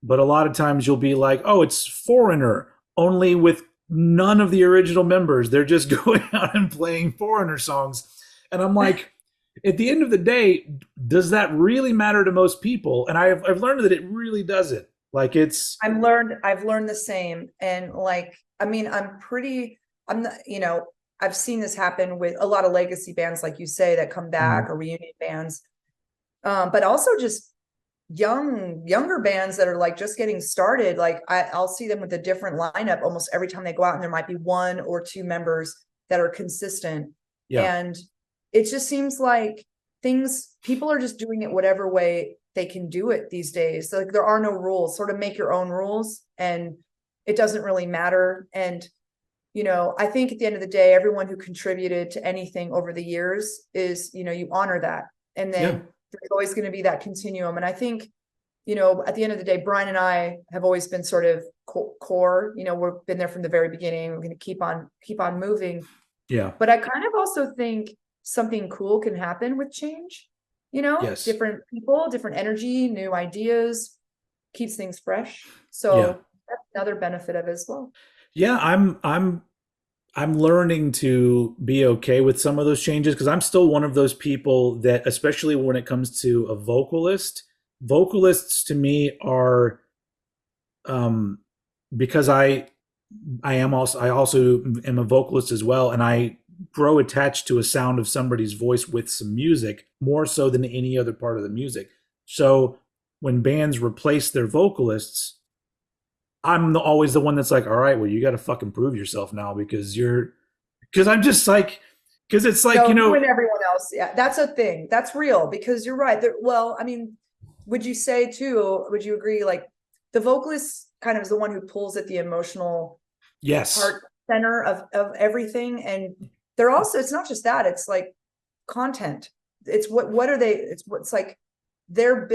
but a lot of times you'll be like, oh, it's Foreigner, only with none of the original members. They're just going out and playing Foreigner songs. And I'm like, at the end of the day, does that really matter to most people? And I've learned that it really doesn't. Like, it's I've learned the same. And, like, I mean, I'm not, I've seen this happen with a lot of legacy bands, like you say, that come back, or reunion bands. But also just younger bands that are like just getting started. Like, I'll see them with a different lineup almost every time they go out, and there might be one or two members that are consistent. yeah, And it just seems like people are just doing it whatever way they can do it these days. So, like, there are no rules. Sort of make your own rules, and it doesn't really matter. And I think at the end of the day, everyone who contributed to anything over the years is, you honor that. And yeah, then there's always going to be that continuum. And I think, at the end of the day, Brian and I have always been sort of core, we've been there from the very beginning. We're going to keep on moving. yeah, But I kind of also think something cool can happen with change, yes, different people, different energy, new ideas, keeps things fresh. yeah, So that's another benefit of it as well. yeah. I'm learning to be okay with some of those changes because I'm still one of those people that, especially when it comes to a vocalist, vocalists to me are, um, because I also am a vocalist as well, and I grow attached to a sound of somebody's voice with some music more so than any other part of the music. So when bands replace their vocalists, always the one that's like, all right, well, you got to fucking prove yourself now because I'm just like, because it's like, No, you you know, and everyone else. Yeah, that's a thing. That's real because you're right. Well, I mean, would you say too, would you agree, like the vocalist kind of is the one who pulls at the emotional yes, heart center of everything. And they're also, it's not just that, it's like content. It's what are they, it's what's like they're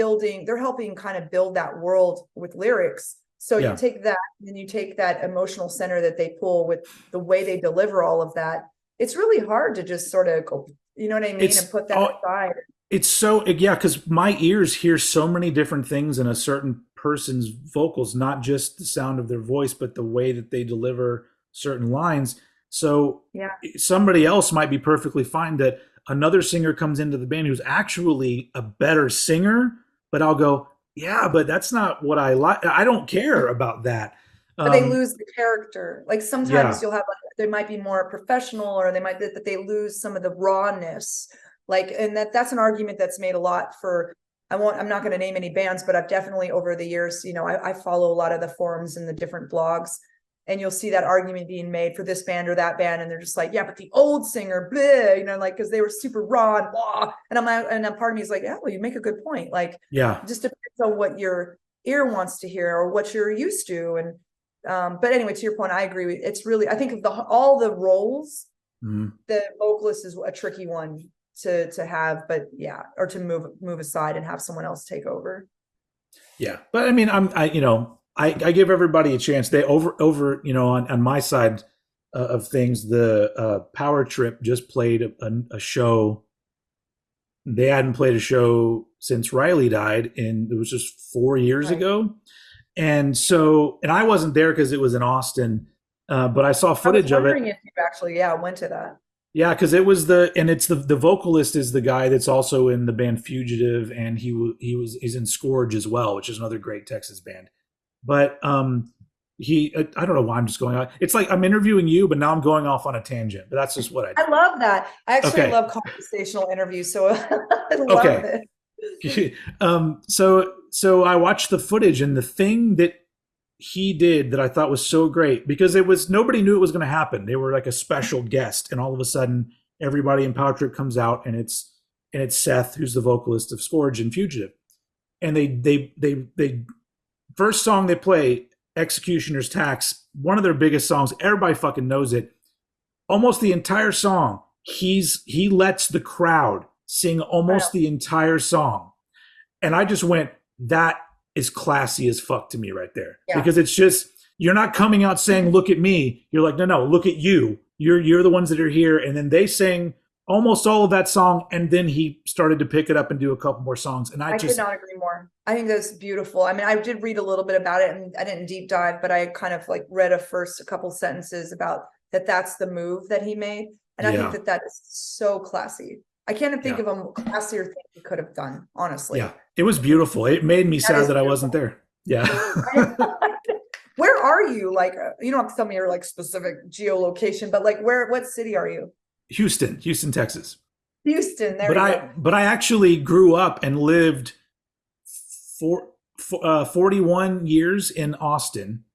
helping kind of build that world with lyrics. So you yeah, take that and you take that emotional center that they pull with the way they deliver all of that. It's really hard to just sort of go, you know what I mean, and it's put that oh, aside. it's so yeah, because my ears hear so many different things in a certain person's vocals, not just the sound of their voice, but the way that they deliver certain lines. So Yeah. somebody else might be perfectly fine that another singer comes into the band who's actually a better singer, but I'll go, yeah, but that's not what I like. I don't care about that. But they Um, lose the character. Like sometimes yeah, you'll have like they might be more professional, or they might that they lose some of the rawness. Like, and that's an argument that's made a lot for. I'm not going to name any bands, but I've definitely over the years, I follow a lot of the forums and the different blogs, and you'll see that argument being made for this band or that band, and they're just like, yeah, but the old singer, bleh, like because they were super raw and blah. And I'm like, and then part of me is like, yeah, well, you make a good point. Like, yeah, it just depends on what your ear wants to hear or what you're used to, and but anyway, to your point, I agree. It's really, I think of all the roles, mm, the vocalist is a tricky one to have, but yeah, or to move aside and have someone else take over. yeah. But I mean, I give everybody a chance. They over on my side of things, the Power Trip just played a show. They hadn't played a show since Riley died, and it was just 4 years Right. ago. And I wasn't there because it was in Austin, but I saw I was footage of it. wondering if you actually, yeah, went to that. Yeah, because it's the vocalist is the guy that's also in the band Fugitive, and he's in Scourge as well, which is another great Texas band. But I don't know why I'm just going on. It's like I'm interviewing you, but now I'm going off on a tangent. But that's just what I do. I love that. I actually Okay, love conversational interviews, so I love okay. it. So I watched the footage, and the thing that he did that I thought was so great, because it was nobody knew it was going to happen. They were like a special guest, and all of a sudden everybody in Power Trip comes out, and it's Seth, who's the vocalist of Scourge and Fugitive. And they first song they play, Executioner's Tax, one of their biggest songs. Everybody fucking knows it. Almost the entire song, he lets the crowd sing almost the entire song. And I just went, that is classy as fuck to me right there. Yeah. Because it's just, you're not coming out saying, look at me. You're like, no, look at you. You're the ones that are here. And then they sang almost all of that song. And then he started to pick it up and do a couple more songs. And I could not agree more. I think that's beautiful. I mean, I did read a little bit about it, and I didn't deep dive, but I kind of like read a couple sentences about that's the move that he made. And I think that is so classy. I can't think of a classier thing he could have done, honestly. Yeah, it was beautiful. It made me sad that I wasn't there. Yeah. Where are you? Like, you don't have to tell me your like specific geolocation, but like what city are you? Houston, Texas. Houston. There you go. But I actually grew up and lived 41 years in Austin.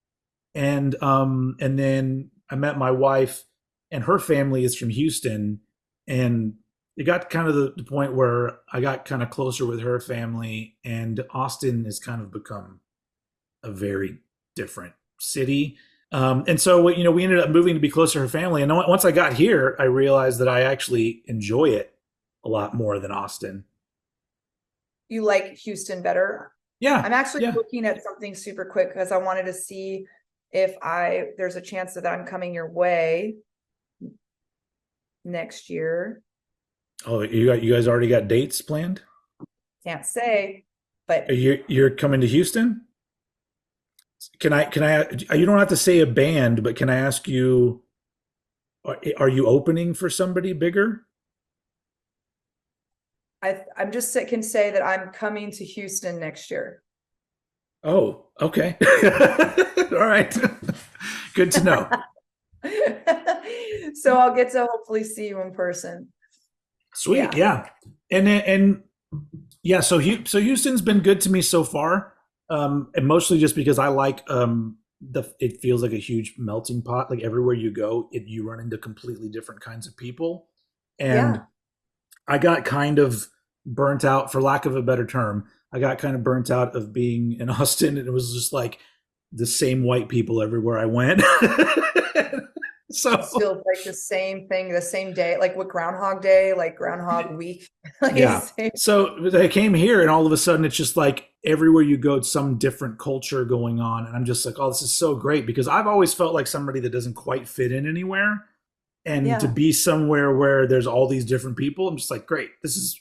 And then I met my wife, and her family is from Houston. And it got kind of the point where I got kind of closer with her family, and Austin has kind of become a very different city. And so, we ended up moving to be closer to her family. And once I got here, I realized that I actually enjoy it a lot more than Austin. You like Houston better? Yeah. I'm actually looking at something super quick because I wanted to see if there's a chance that I'm coming your way next year. Oh, you guys already got dates planned? Can't say, but You're coming to Houston? Can I you don't have to say a band, but can I ask you, are you opening for somebody bigger? I'm just can say that I'm coming to Houston next year. Oh, okay. All right. Good to know. So I'll get to hopefully see you in person. Sweet. Yeah. And Yeah, so Houston's been good to me so far, and mostly just because I like it feels like a huge melting pot. Like everywhere you go, you run into completely different kinds of people, and Yeah. I got kind of burnt out, for lack of a better term. I got kind of burnt out of being in Austin, and it was just like the same white people everywhere I went. Just So feels like the same thing, the same day, like with Groundhog Day, like Groundhog Week. Like yeah. same. So I came here, and all of a sudden, it's just like everywhere you go, it's some different culture going on. And I'm just like, oh, this is so great, because I've always felt like somebody that doesn't quite fit in anywhere. And to Yeah. be somewhere where there's all these different people, I'm just like, great. This is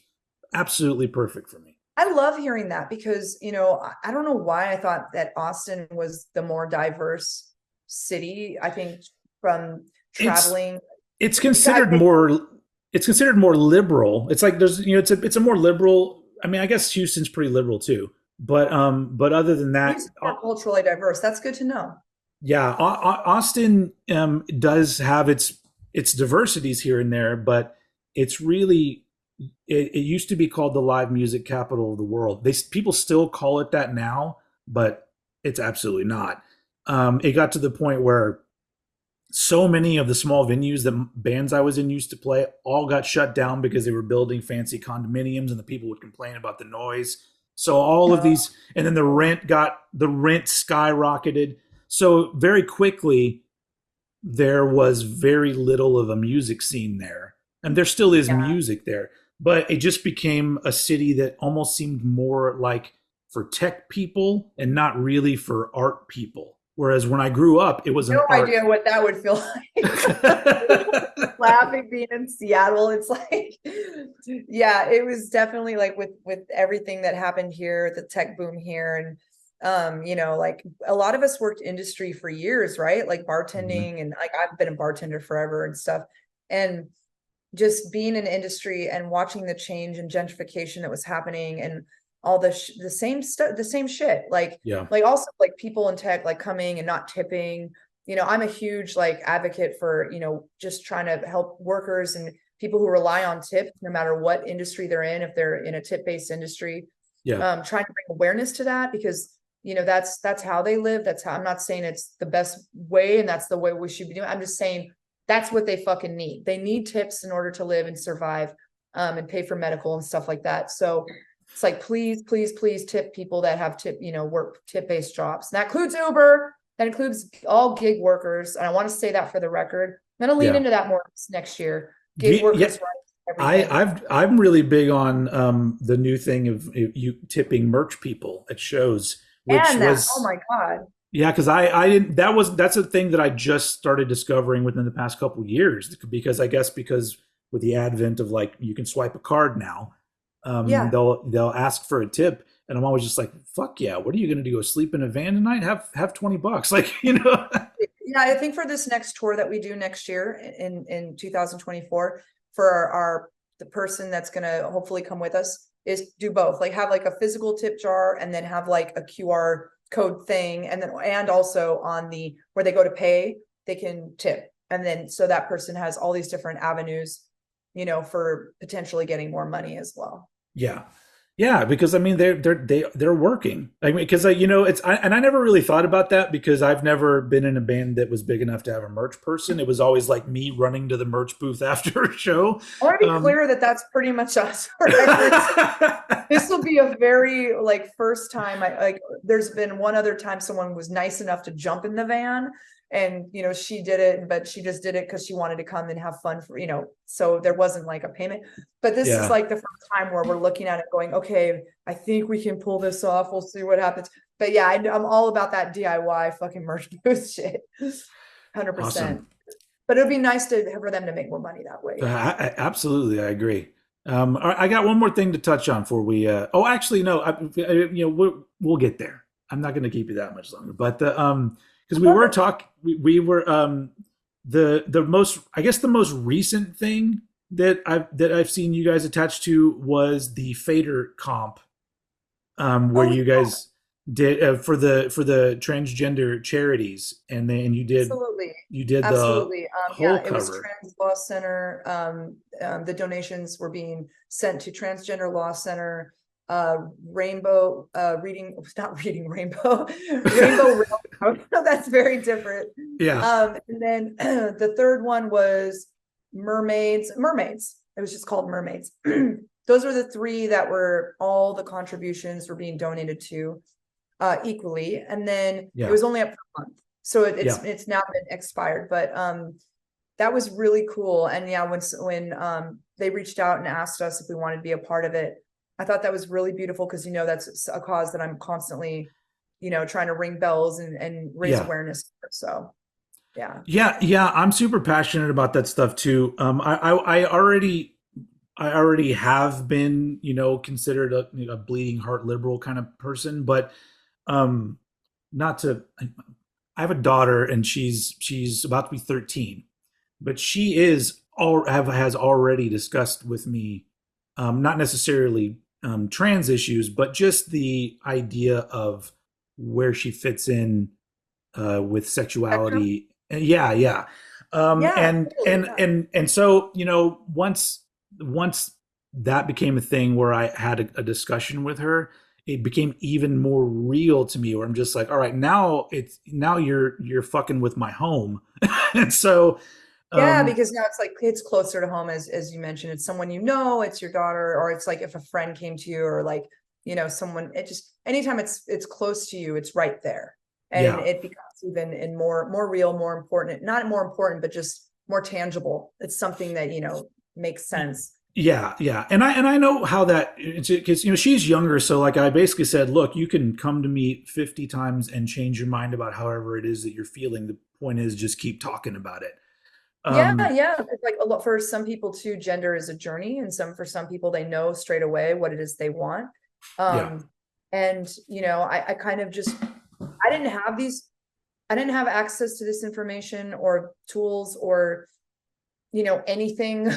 absolutely perfect for me. I love hearing that because, I don't know why I thought that Austin was the more diverse city. I think from It's traveling, it's I considered think more it's considered more liberal. It's like there's it's a more liberal. I mean, I guess Houston's pretty liberal too. But other than that, Houston's more culturally diverse. That's good to know. yeah, Austin does have its diversities here and there, but it's really it used to be called the live music capital of the world. People still call it that now, but it's absolutely not. It got to the point where so many of the small venues that bands I was in used to play all got shut down because they were building fancy condominiums and the people would complain about the noise. So all of Oh, these, and then the rent skyrocketed. So very quickly there was very little of a music scene there. And there still is yeah. music there, but it just became a city that almost seemed more like for tech people and not really for art people. Whereas when I grew up, it was an No art. idea what that would feel like. Laughing being in Seattle. It's like, yeah, it was definitely like with everything that happened here, the tech boom here, and like a lot of us worked industry for years, right? Like Mhm. bartending, and like I've been a bartender forever and stuff. And just being in industry and watching the change and gentrification that was happening and all the same stuff, the same shit, Yeah. like also like people in tech like coming and not tipping. I'm a huge like advocate for just trying to help workers and people who rely on tips no matter what industry they're in, if they're in a tip-based industry, Yeah. trying to bring awareness to that because that's how they live. That's how, I'm not saying it's the best way and that's the way we should be doing. I'm just saying that's what they fucking need. They need tips in order to live and survive, and pay for medical and stuff like that. So it's like, please, please, please tip people that have work tip-based jobs. And that includes Uber, that includes all gig workers. And I want to say that for the record. I'm going to lean Yeah. into that more next year. Gig Yeah. workers, right? Everything. I'm really big on the new thing of you tipping merch people at shows, which And that, oh was my God. yeah, because I didn't that's a thing that I just started discovering within the past couple of years, because I guess because with the advent of like you can swipe a card now, Yeah. they'll ask for a tip, and I'm always just like, fuck yeah, what are you gonna do, go sleep in a van tonight, have $20, like, Yeah, I think for this next tour that we do next year in 2024, for the person that's gonna hopefully come with us, is do both. Like have like a physical tip jar and then have like a QR code thing, and also on the where they go to pay, they can tip. And then so that person has all these different avenues, for potentially getting more money as well. Yeah. Yeah, because I mean they're working. I mean, because and I never really thought about that because I've never been in a band that was big enough to have a merch person. It was always like me running to the merch booth after a show. I want to be Um, clear that that's pretty much us. This will be a very like first time. I like there's been one other time someone was nice enough to jump in the van, and she did it, but she just did it because she wanted to come and have fun for so there wasn't like a payment. But this is yeah, like the first time where we're looking at it going, okay, I think we can pull this off. We'll see what happens. But yeah, I'm all about that DIY fucking merch booth shit. 100%. awesome. But it'd be nice for them to make more money that way. Absolutely, I agree. I got one more thing to touch on before we. Oh, actually, no. We'll get there. I'm not going to keep you that much longer. But because we were talking, we were the most. I guess the most recent thing that I've seen you guys attached to was the Fader comp, where Oh, you guys did for the transgender charities, and absolutely. you did the Absolutely. whole Yeah, it was cover. Trans Law Center. The donations were being sent to Transgender Law Center. rainbow reading, not reading rainbow, rainbow railroad. That's very different. Yeah. And then the third one was mermaids. It was just called mermaids. Those were the three that were all the contributions were being donated to equally. And then it was only up for a month. So it's now been expired, but that was really cool. And yeah, when they reached out and asked us if we wanted to be a part of it, I thought that was really beautiful because, that's a cause that I'm constantly, trying to ring bells and raise awareness for. So, yeah. Yeah. I'm super passionate about that stuff too. I already have been, considered a bleeding heart liberal kind of person, but not to. I have a daughter, and she's about to be 13, but she has already discussed with me, not necessarily trans issues, but just the idea of where she fits in with sexuality. Yeah. And so once that became a thing where I had a discussion with her, it became even more real to me. Where I'm just like, all right, now you're fucking with my home, and so. Because now it's like it's closer to home, as you mentioned. It's someone it's your daughter, or it's like if a friend came to you, or like someone. It just anytime it's close to you, it's right there, and it becomes even more real, more important. Not more important, but just more tangible. It's something that makes sense. Yeah, and I know how that, because she's younger, so like I basically said, look, you can come to me 50 times and change your mind about however it is that you're feeling. The point is just keep talking about it. It's like a lot for some people too. Gender is a journey, and for some people they know straight away what it is they want. And I kind of just I didn't have access to this information or tools or anything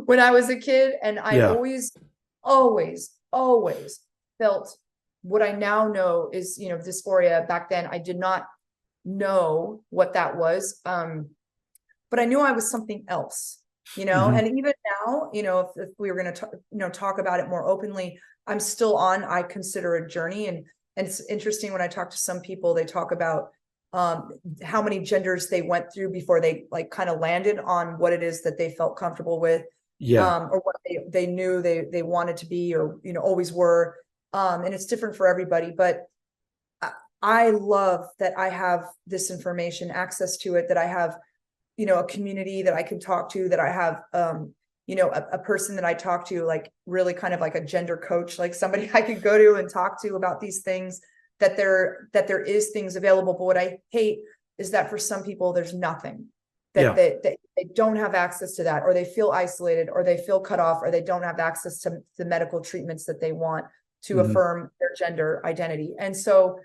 when I was a kid, and I always felt what I now know is dysphoria. Back then I did not know what that was. But I knew I was something else, and even now, if we were going to, talk about it more openly, I'm still I consider a journey. And it's interesting when I talk to some people, they talk about how many genders they went through before they like kind of landed on what it is that they felt comfortable with, or what they knew they wanted to be, or, always were. And it's different for everybody, but I love that I have this information, access to it, that I have a community that I can talk to, that I have, a person that I talk to, like really kind of like a gender coach, like somebody I could go to and talk to about these things, that there is things available. But what I hate is that for some people, there's nothing, that they don't have access to that, or they feel isolated, or they feel cut off, or they don't have access to the medical treatments that they want to affirm their gender identity. And so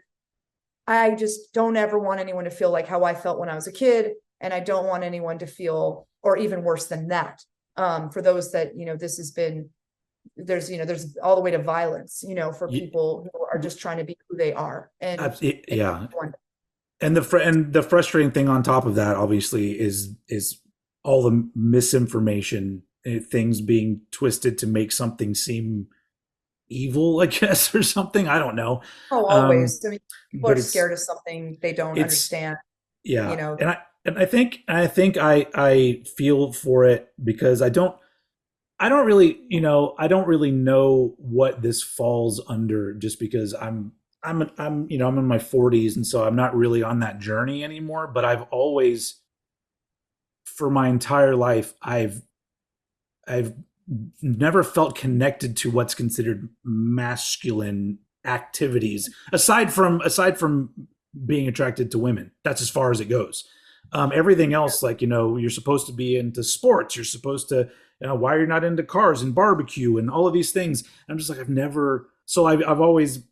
I just don't ever want anyone to feel like how I felt when I was a kid. And I don't want anyone to feel, or even worse than that, for those that, this has been, there's all the way to violence, for people who are just trying to be who they are. And and the frustrating thing on top of that, obviously, is all the misinformation, things being twisted to make something seem evil, I guess, or something. I don't know. Oh, always. I mean, people are scared of something they don't understand. Yeah. And I think I feel for it, because I don't really, I don't really know what this falls under, just because I'm in my 40s, and so I'm not really on that journey anymore. But I've always, for my entire life, I've never felt connected to what's considered masculine activities, aside from being attracted to women. That's as far as it goes. Everything else, like, you're supposed to be into sports. You're supposed to, why are you not into cars and barbecue and all of these things? And I'm just like, I've always,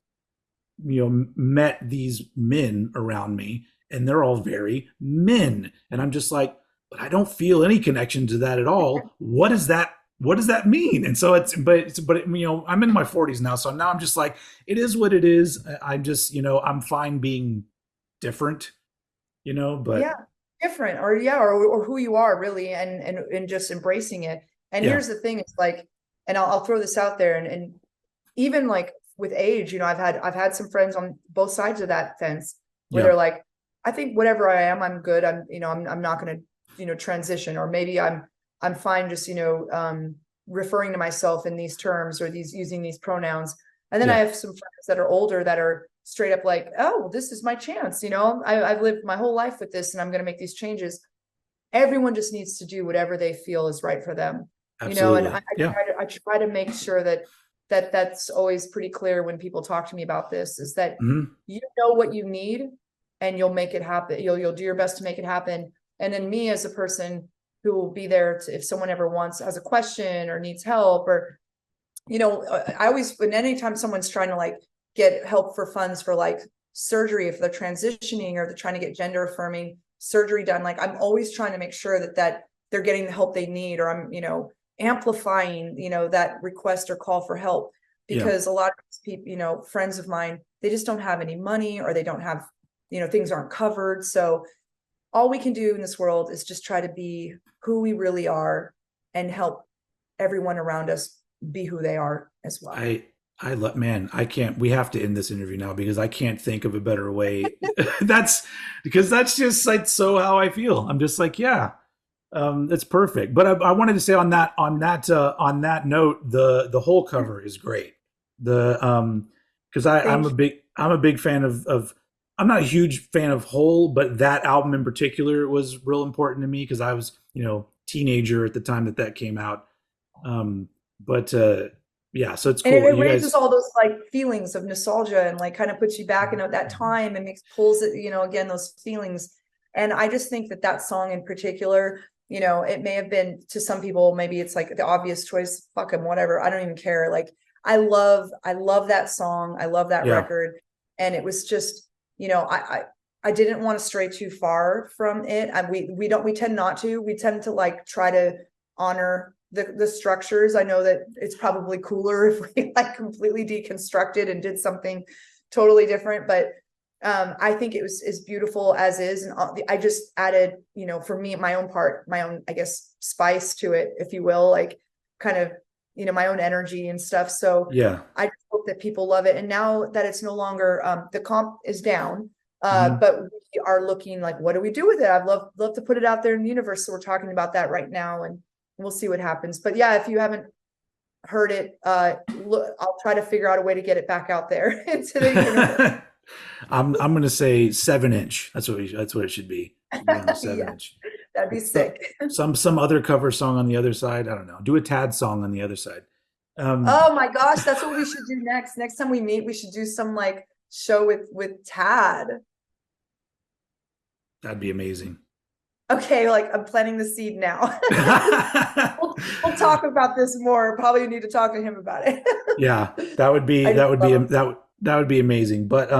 met these men around me, and they're all very men. And I'm just like, but I don't feel any connection to that at all. What does that mean? And so I'm in my 40s now. So now I'm just like, it is what it is. I'm just, I'm fine being different, but different, or who you are really, and just embracing it. And here's the thing, it's like, and I'll throw this out there, and even like with age, I've had some friends on both sides of that fence where Yeah. they're like, I think whatever I am, I'm good. I'm not going to, transition, or maybe I'm fine just, referring to myself in these terms or using these pronouns. And then I Yeah. have some friends that are older that are straight up like, oh, well, this is my chance. I've lived my whole life with this and I'm going to make these changes. Everyone just needs to do whatever they feel is right for them, and I, Absolutely. I Yeah. try to I try to make sure that's always pretty clear when people talk to me about this, is that Hmm. you know what you need and you'll make it happen. You'll do your best to make it happen. And then me as a person who will be there if someone ever has a question or needs help, or I always, when anytime someone's trying to like get help for funds for like surgery, if they're transitioning or they're trying to get gender affirming surgery done, like I'm always trying to make sure that they're getting the help they need, or I'm, amplifying, that request or call for help, Yeah. because a lot of people, friends of mine, they just don't have any money, or they don't have, things aren't covered. So all we can do in this world is just try to be who we really are and help everyone around us be who they are as well. I I love, man, I can't, we have to end this interview now because I can't think of a better way. That's because that's just like so how I feel. I'm just like, yeah, that's perfect. But I wanted to say on that note, the whole cover is great. The because Thank you. I'm a big fan of I'm not a huge fan of Hole, but that album in particular was real important to me because I was, teenager at the time that came out. But yeah, so it's And it cool. You raises guys, all those like feelings of nostalgia and like kind of puts you back into that time and pulls it, again, those feelings. And I just think that song in particular, it may have been to some people, maybe it's like the obvious choice, fuck them, whatever. I don't even care. Like I love that song. I love that yeah, record. And it was just, I didn't want to stray too far from it. And we tend not to, we tend to like try to honor the structures. I know that it's probably cooler if we like completely deconstructed and did something totally different, but I think it was as beautiful as is. And I just added, for me, my own, I guess, spice to it, if you will, like kind of, my own energy and stuff. So yeah. I just hope that people love it. And now that it's no longer, the comp is down, Hmm. but we are looking like, what do we do with it? I'd love to put it out there in the universe. So we're talking about that right now, and we'll see what happens. But yeah, if you haven't heard it, I'll try to figure out a way to get it back out there into the universe. I'm gonna say 7 inch. That's what it should be. Should be on the seven Yeah, inch. that'd be So, sick. some other cover song on the other side. I don't know. Do a Tad song on the other side. Um, Oh my gosh, that's what we should do next. Next time we meet, we should do some like show with Tad. that'd be amazing. Okay, like I'm planting the seed now. We'll talk about this more. Probably need to talk to him about it. Yeah, that would be I just love him. that would be amazing. But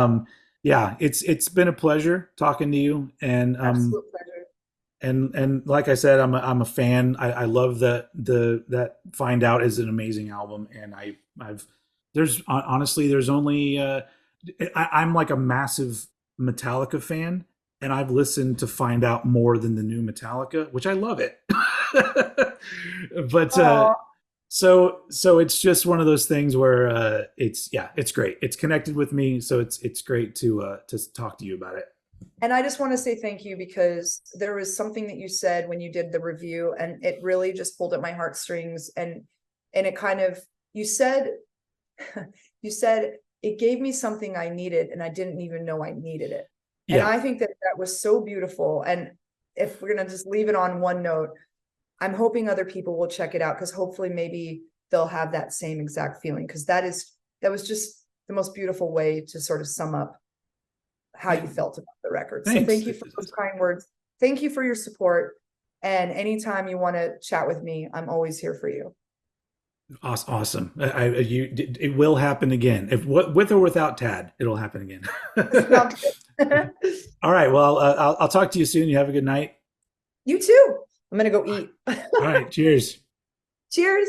yeah, it's been a pleasure talking to you, Absolute pleasure. and like I said, I'm a fan. I love that Find Out is an amazing album, and I've there's honestly there's only I'm like a massive Metallica fan, and I've listened to Find Out more than the new Metallica, which I love it. But Oh, so it's just one of those things where it's yeah, it's great. It's connected with me, so it's great to talk to you about it. and I just want to say thank you, because there was something that you said when you did the review, and it really just pulled at my heartstrings. And it kind of, you said, you said it gave me something I needed, and I didn't even know I needed it. And Yeah, I think that was so beautiful. And if we're gonna just leave it on one note, I'm hoping other people will check it out, because hopefully maybe they'll have that same exact feeling, because that was just the most beautiful way to sort of sum up how you felt about the record. So thanks. thank you for those kind words. Thank you for your support. And anytime you want to chat with me, I'm always here for you. Awesome. It will happen again. If with or without Tad, it'll happen again. Sounds good. All right. Well, I'll talk to you soon. You have a good night. You too. I'm gonna go All right. eat. All right. Cheers. Cheers.